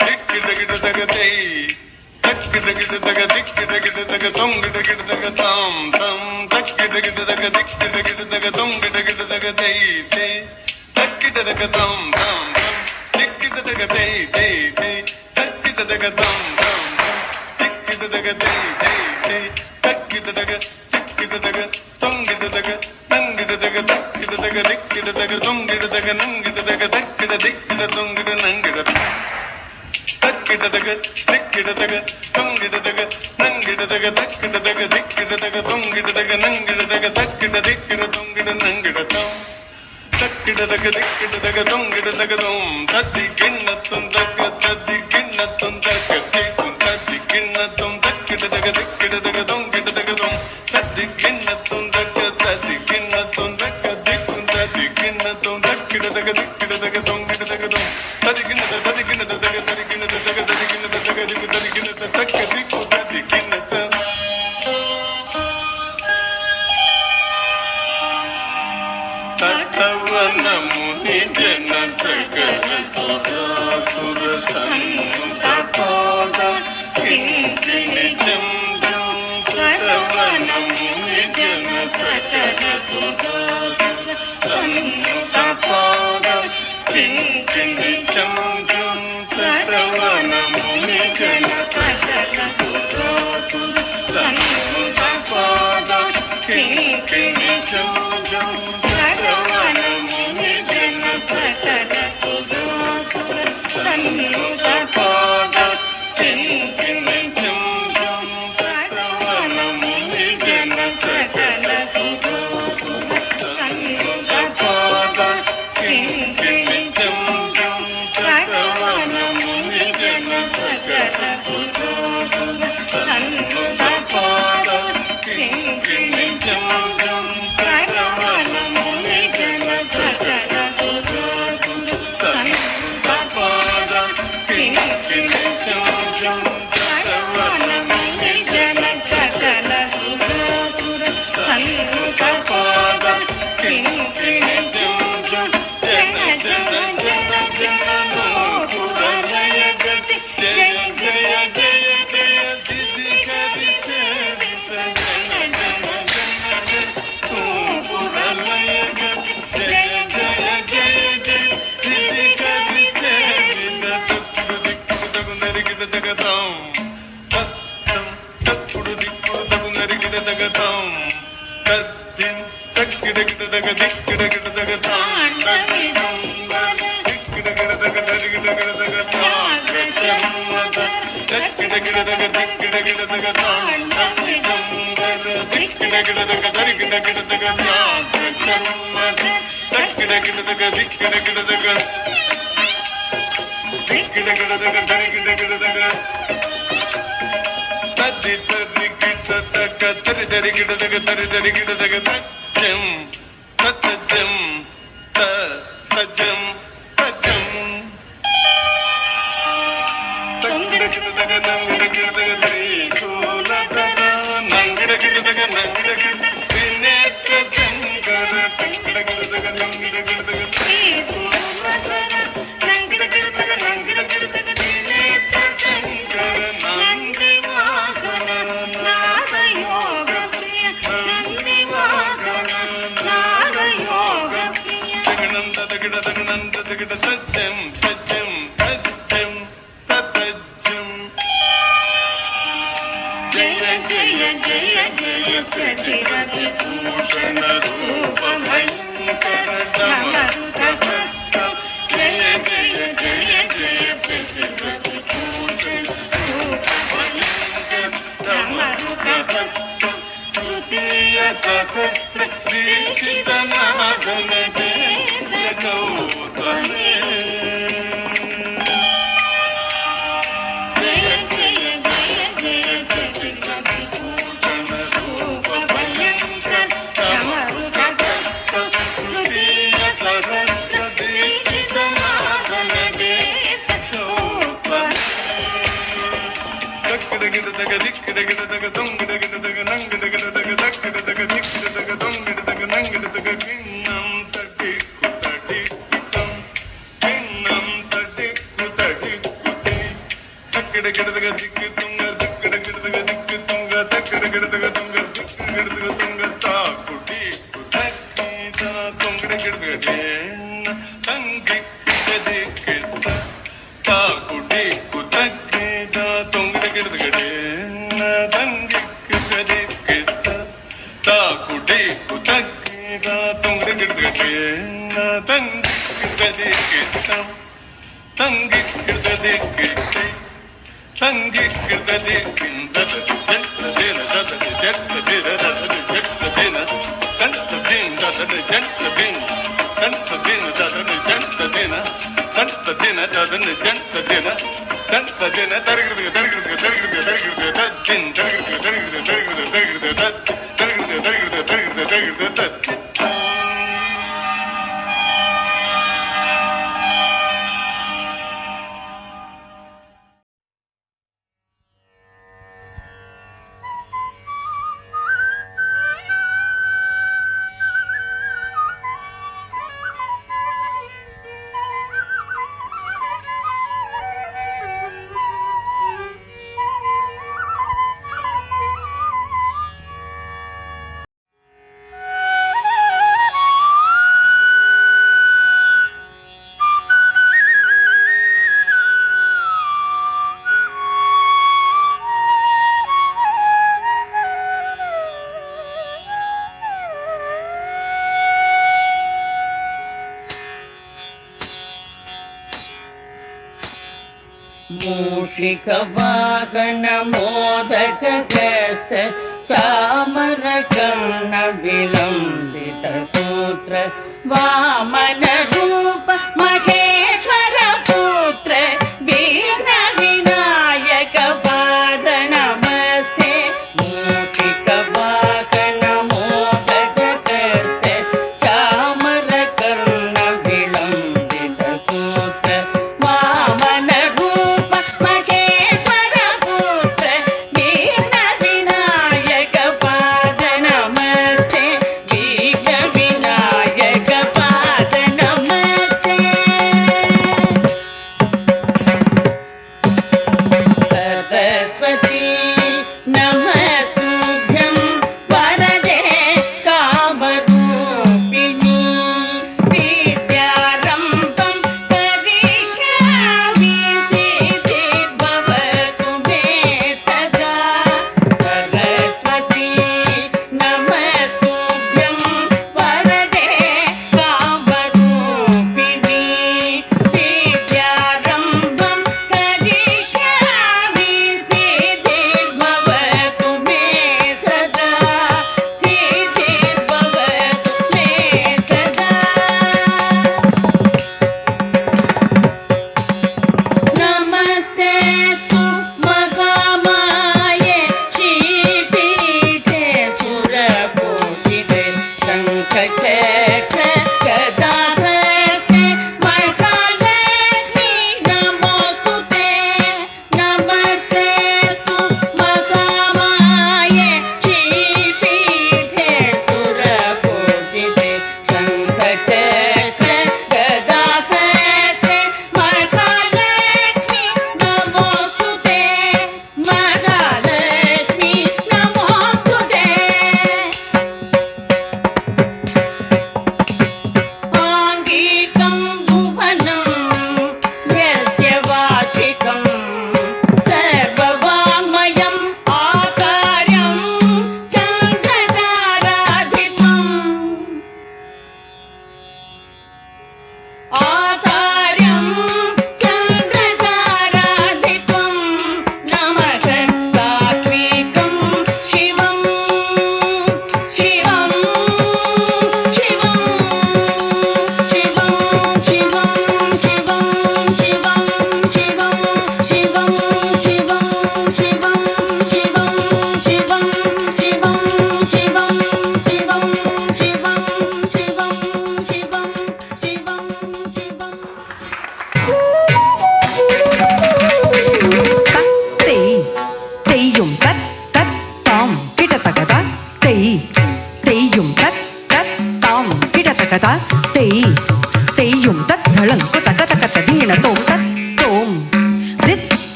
S11: దిక్కిడగిడదగతై దక్కిడగిడదగ దిక్కిడగిడదగ తొంగిడగిడదగతాం తం దక్కిడగిడదగ దిక్కిడగిడదగ తొంగిడగిడదగతై తై దక్కిడదగతాం తం తం దిక్కిడదగతై తై తై దక్కిడదగతాం తం తం దిక్కిడదగతై తై తై దక్కిడదగ దిక్కిడదగ తొంగిడదగ నంగిడదగ దక్కిడదగ దిక్కిడదగ తొంగిడదగ నంగిడదగ దక్కిడ దిక్కిడ తొంగిడ నంగిడ దక్కిడదగ దిక్కిడదగ తొంగిడదగ నంగిడదగ దక్కిడదగ దిక్కిడదగ తొంగిడదగ నంగిడదగ దక్కిడ దిక్కిడ తొంగిడ నంగిడ దక్కిడదగ దిక్కిడదగ తొంగిడదగ తొం తద్ది గిన్నత్తం దగ తద్ది గిన్నత్తం దగ తీకుం తద్ది గిన్నత్తం దక్కిడదగ దిక్కిడదగ తొంగిడదగ తొం తద్ది గిన్నత్తం దగ తద్ది గిన్నత్తం దగ దిక్కుం తద్ది గిన్నత్తం దక్కిడదగ దిక్కిడదగ తొంగిడదగ తొం తద్ది గిన్నద తద్ది గిన్నద దగ తద్ది గిన్నద దగ తద్ది గిన్నద దగ దిక్కు తద్ది గిన్నద దగ దిక్కు తద్ది గిన్నద తటవనముని జన సకల సుర సంతపాద కింకిణి చంద్రం తటవనముని జన సకల సుర సంతపాద కింకిణి చంద్రం తటవనముని జన సకల సుర సంతపాద కింకిణి చంద్రం ಗಿಡದಗ ತುಂಗ ಗಿಡದಗ ತುಂಗ ತಾಕುಟಿ ಕುಟಕ್ಕಿ ತುಂಗಡ ಗಿಡದಗ ತಂಗಿ ಕಿಟ್ಟದಿ ಕಿಟ್ಟ ತಾಕುಟಿ ಕುಟಕ್ಕಿ ತುಂಗಡ ಗಿಡದಗ ತಂಗಿ ಕಿಟ್ಟದಿ ಕಿಟ್ಟ ತಾಕುಟಿ ಕುಟಕ್ಕಿ ತುಂಗಡ ಗಿಡದಗ ತಂಗಿ ಕಿಟ್ಟದಿ ಕಿಟ್ಟ ತಂಗಿ ಕಿಟ್ಟದಿ ಕಿಟ್ಟ ತಂಗಿ ಕಿಟ್ಟದಿ ಕಿಂದದ ಜಟ್ಟದಿನ ದದದ ಜಟ್ಟದಿನ ದದದ ಜಟ್ಟದಿನ ಕಂತದಿನ ದದದ ಜಟ್ಟದಿನ ಕಂತದಿನ ದದದ ಜಟ್ಟದಿನ ಕಂತದಿನ ದದದ ಜಟ್ಟದಿನ ಕಂತದಿನ ತರಗಿರದಿನ ತರಗಿರದಿನ ತರಗಿರದಿನ ತರಗಿರದಿನ ತದ್ದಿನ ತರಗಿರದಿನ ತರಗಿರದಿನ ತರಗಿರದಿನ ತರಗಿರದಿನ ತದ್ ತರಗಿರದಿನ ತರಗಿರದಿನ ತರಗಿರದಿನ ತರಗಿರದಿನ ತದ್
S12: मूषिक वाहन मोदक हस्त चामर कर्ण विलंबित सूत्र वामन रूप महेश्वर पुत्र वीर विनायक पाद नमस्ते मूषिक वाहन मोदक हस्त चामर कर्ण विलंबित सूत्र वामन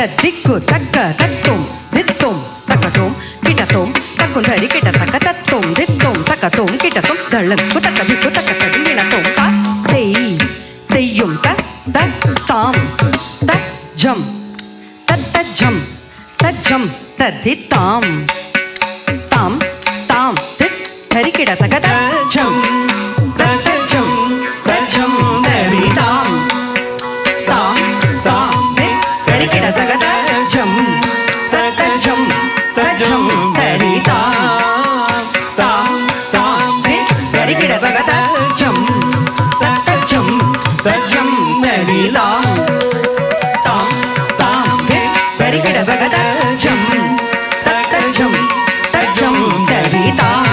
S13: तद्दिक्कु तक्क तत्तुम दित्तुम तकतुम किटतुम तक्कुंधरि किट तक तत्तुम दित्तुम तकतुम किटतुम दळक्कु तक दिक्कु तक तदिगिणतुम ता तेई तेय्युम त ताम त जम तत्तज्जम तज्जम तद्दित्ताम ताम ताम दित् धरि किट तक तज्जम तज्जम तज्जम दरिताम ताम ताम दित् धरि किट तक तज्जम तज्जम तज्जम दरिताम ताम ताम दित् धरि किट तक तज्जम तज्जम तज्जम दरिताम ताम ताम दित् धरि किट तक तज्जम तज्जम तज्जम दरिताम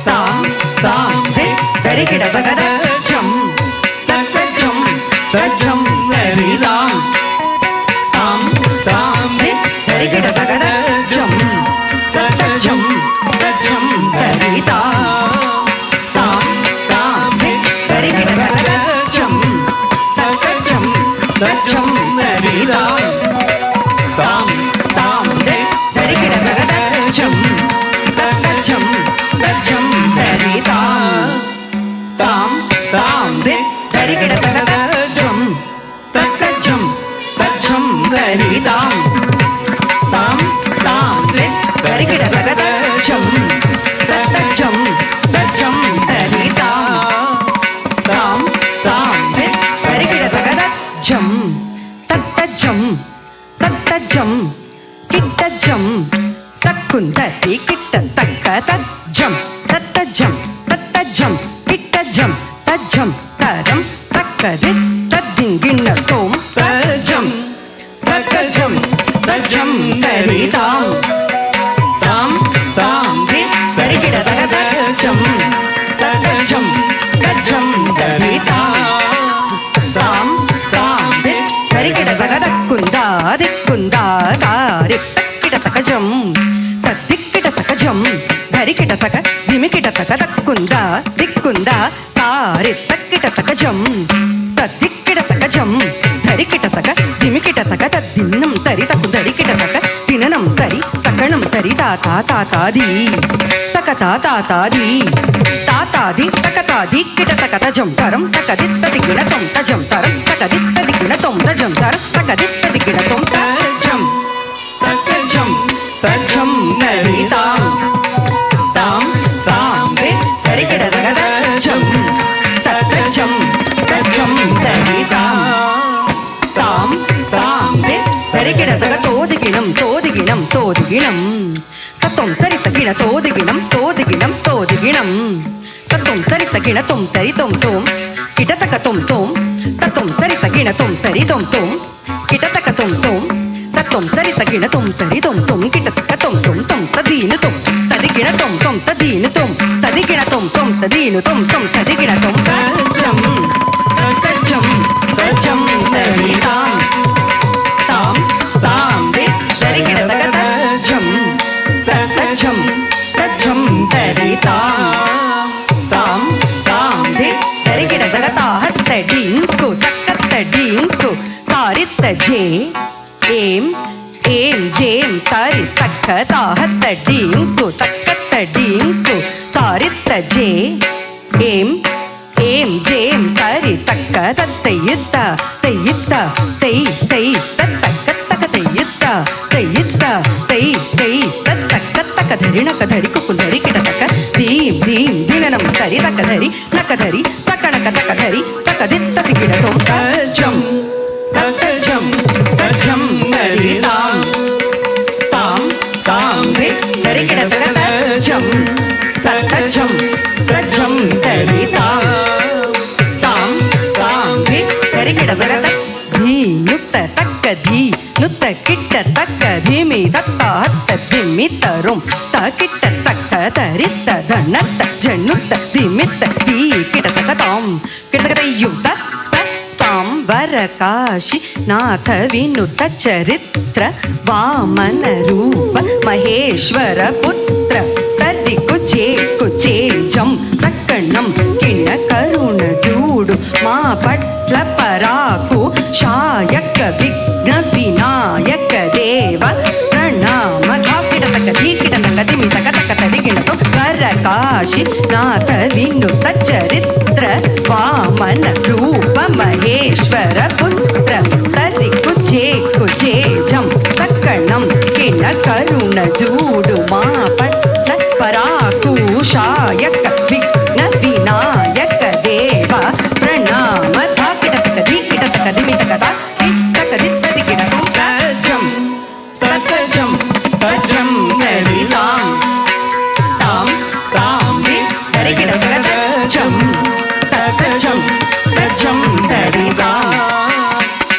S13: ताम ताम दित् धरि किट तक तज्जम तज्जम तज्जम दरिताम ताम ताम दित् धरि किट तक तज्जम तज्जम तज्जम दरिताम ताम ताम दित् धरि किट तक तज्जम तज्जम तज्जम दरिताम ताम ताम दित् धरि किट तक तज्जम तज्जम तज्जम दरिताम ताम ताम दित् धरि किट तक तज्जम तज्जम तज्जम दरिताम ताम ताम दित् धरि किट तक तज्जम तज्जम तज्जम दरिताम ताम ताम दित् धरि किट तक तज्जम तज्जम तज्जम किट्टज्जम तक्कुंधरि किट्ट तक्क तज्जम तज्जम तज्जम किट्टज्जम तज्जम तदम तक्कदित् तद्दिङ्गिणतोम तज्जम तज्जम तज्जम दरिताम ताम ताम दित् धरि किट तक तज्जम तज्जम तज्जम दरिताम ताम ताम दित् धरि किट तक तक्कुंदा दिक्कुंदा तारि तक्किट तकजम तद्दिक्किट तकजम धरि किट तक दिमिकिट तक तक्कुंदा दिक्कुंदा तारि तक्किट तकजम तद्दिक्किट तकजम धरि किट तक दिमिकिट तक तद्दिन्नं तरि तक्कुंधरि किट तक दिननं तरि तकणं तरि ताता तातादि तकता तातादि तातादि तकतादि किट तक तजम तरम तकदित् तदिगिणतं तजम तरम तकदित् तदिगिणतं तजम तरम तकदित् तदिगिणतं तजम तज्जम तज्जम दरिताम ताम ताम दित् धरि किट तक तज्जम तज्जम तज्जम दरिताम ताम ताम दित् धरि किट तक तोदिगिणं तोदिगिणं तोदिगिणं तत्तं तरितगिण तोदिगिणं तोदिगिणं तोदिगिणं तत्तं तरितगिण त्वं तरितं त्वं किट तक त्वं त्वं तत्तं तरितगिण त्वं तरितं त्वं किट तक त्वं त्वं तत्त्वं तरितगिण त्वं तरितं त्वं किट तक त्वं त्वं त्वं तदीनु त्वं तदिगिण त्वं त्वं तदीनु त्वं तदिगिण त्वं त्वं तदीनु त्वं त्वं तदिगिण त्वं तज्जम तज्जम तज्जम दरिताम ताम ताम दित् धरि किट तक तज्जम तज्जम तज्जम दरिताम ताम ताम दित् धरि किट तक ताहत्तडीन्कु तक्कत्तडीन्कु तारित्तजे एम एम जेम तारि तक्क ताहत्तडीन्कु तक्कत्तडीन्कु तारित्तजे एम एम जेम तारि तक्क तत्तयित्त तयित्त तै तै तत्तक्क तक तयित्त तयित्त तै तै तत्तक्क तक धरिणक धरि कुकुंधरि किट तक दीम दीम दिननं तरि तक धरि नक धरि तकणक तक धरि तकदित् तदिगिणतं तज्जम तज्जम तज्जम दरिताम ताम ताम दित् धरि किट तक तज्जम तज्जम तज्जम दरिताम ताम ताम दित् धरि किट तक धी नुत्त तक्क धी नुत्त किट्ट तक्क धीमि दत्ता हत्त दिमितरुं तकिट्ट तक्क तरित्त धनत्त जनुत्त दिमित्त दी किट तक ताम किट तक तय्युं ताम वरकाशि नाथ विनुत चरित्र वामन रूप महेश्वर पुत्र तर्रि कुचे कुचे जम तक्कणं किण करुण जूडु मा पट्ल पराकु शायक विघ्न विनायक सूत्र तरि कुजे कुजे जम तक्कणम किण करुण जूडु मा पट्ट पराकुशायक विघ्न विनायक देव प्रणाम धा किटतक धी किटतक दिमितकटा तकदित्तदि किटतुं तजम तजम तजम तरिलाम ताम ताम दि तरि किटतक तजम तजम तजम तरिलाम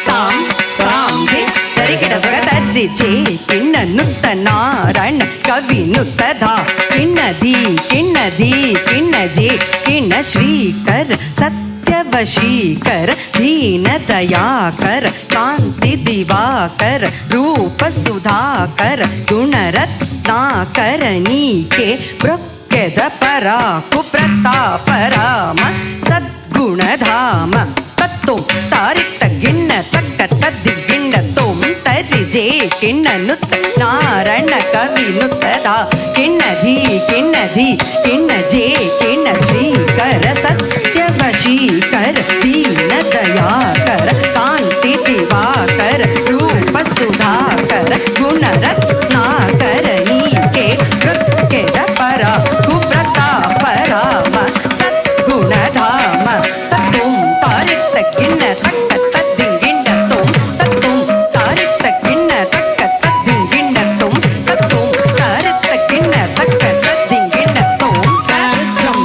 S13: ताम ताम दि तरि किटतक तरिजे किण्ण नुत्त नारायण कवि नुत्त धा किण्ण धी किण्ण धी किण्ण जे किण्ण श्रीकर सत्यवशीकर दीन दयाकर कांति दिवाकर रूप सुधाकर गुणरत्नाकर नीके प्रख्यद पराकु प्रताप राम सद्गुणधाम तत्तुं तारित गिण्ण तक्क तद्दि गिण्ण तुं तरिजे किण्ण नुत्त नारायण कवि नुत्त धा किण्ण धी किण्ण धी किण्ण जे किण्ण श्रीकर सत्यवशीकर दीन दयाकर कांति दिवाकर रूप सुधाकर गुणरत्नाकर नीके प्रख्यद पराकु प्रताप राम सद्गुणधाम तत्तुं तारित गिण्ण तक्क तद्दि गिण्ण तुं तत्तुं तारित गिण्ण तक्क तद्दि गिण्ण तुं तत्तुं तारित गिण्ण तक्क तद्दि गिण्ण तुं तजम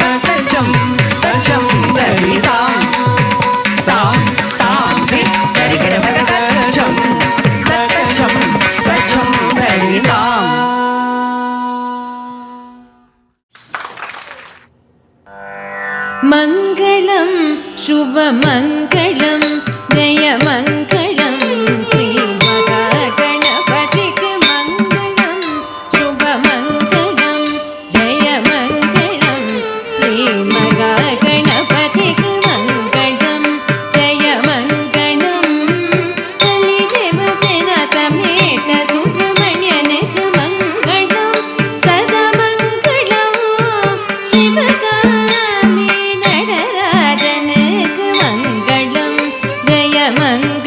S13: तजम तजम तरितां तां तां दि तरि किटतक तजम तजम तजम तरितां
S14: मङ्गलं शुभमङ्गलं जयमङ्गलं श्रीमहागणपतिके मङ्गलं शुभमङ्गलं जयमङ्गलं श्रीमहागणपतिके मङ्गलं जयमङ्गलं कलिदेवसेना समेत सुब्रह्मण्यनक मङ्गलं सदा मङ्गलं शिवगामि நடராஜனுக்கு மங்களம் ஜெய மங்களம்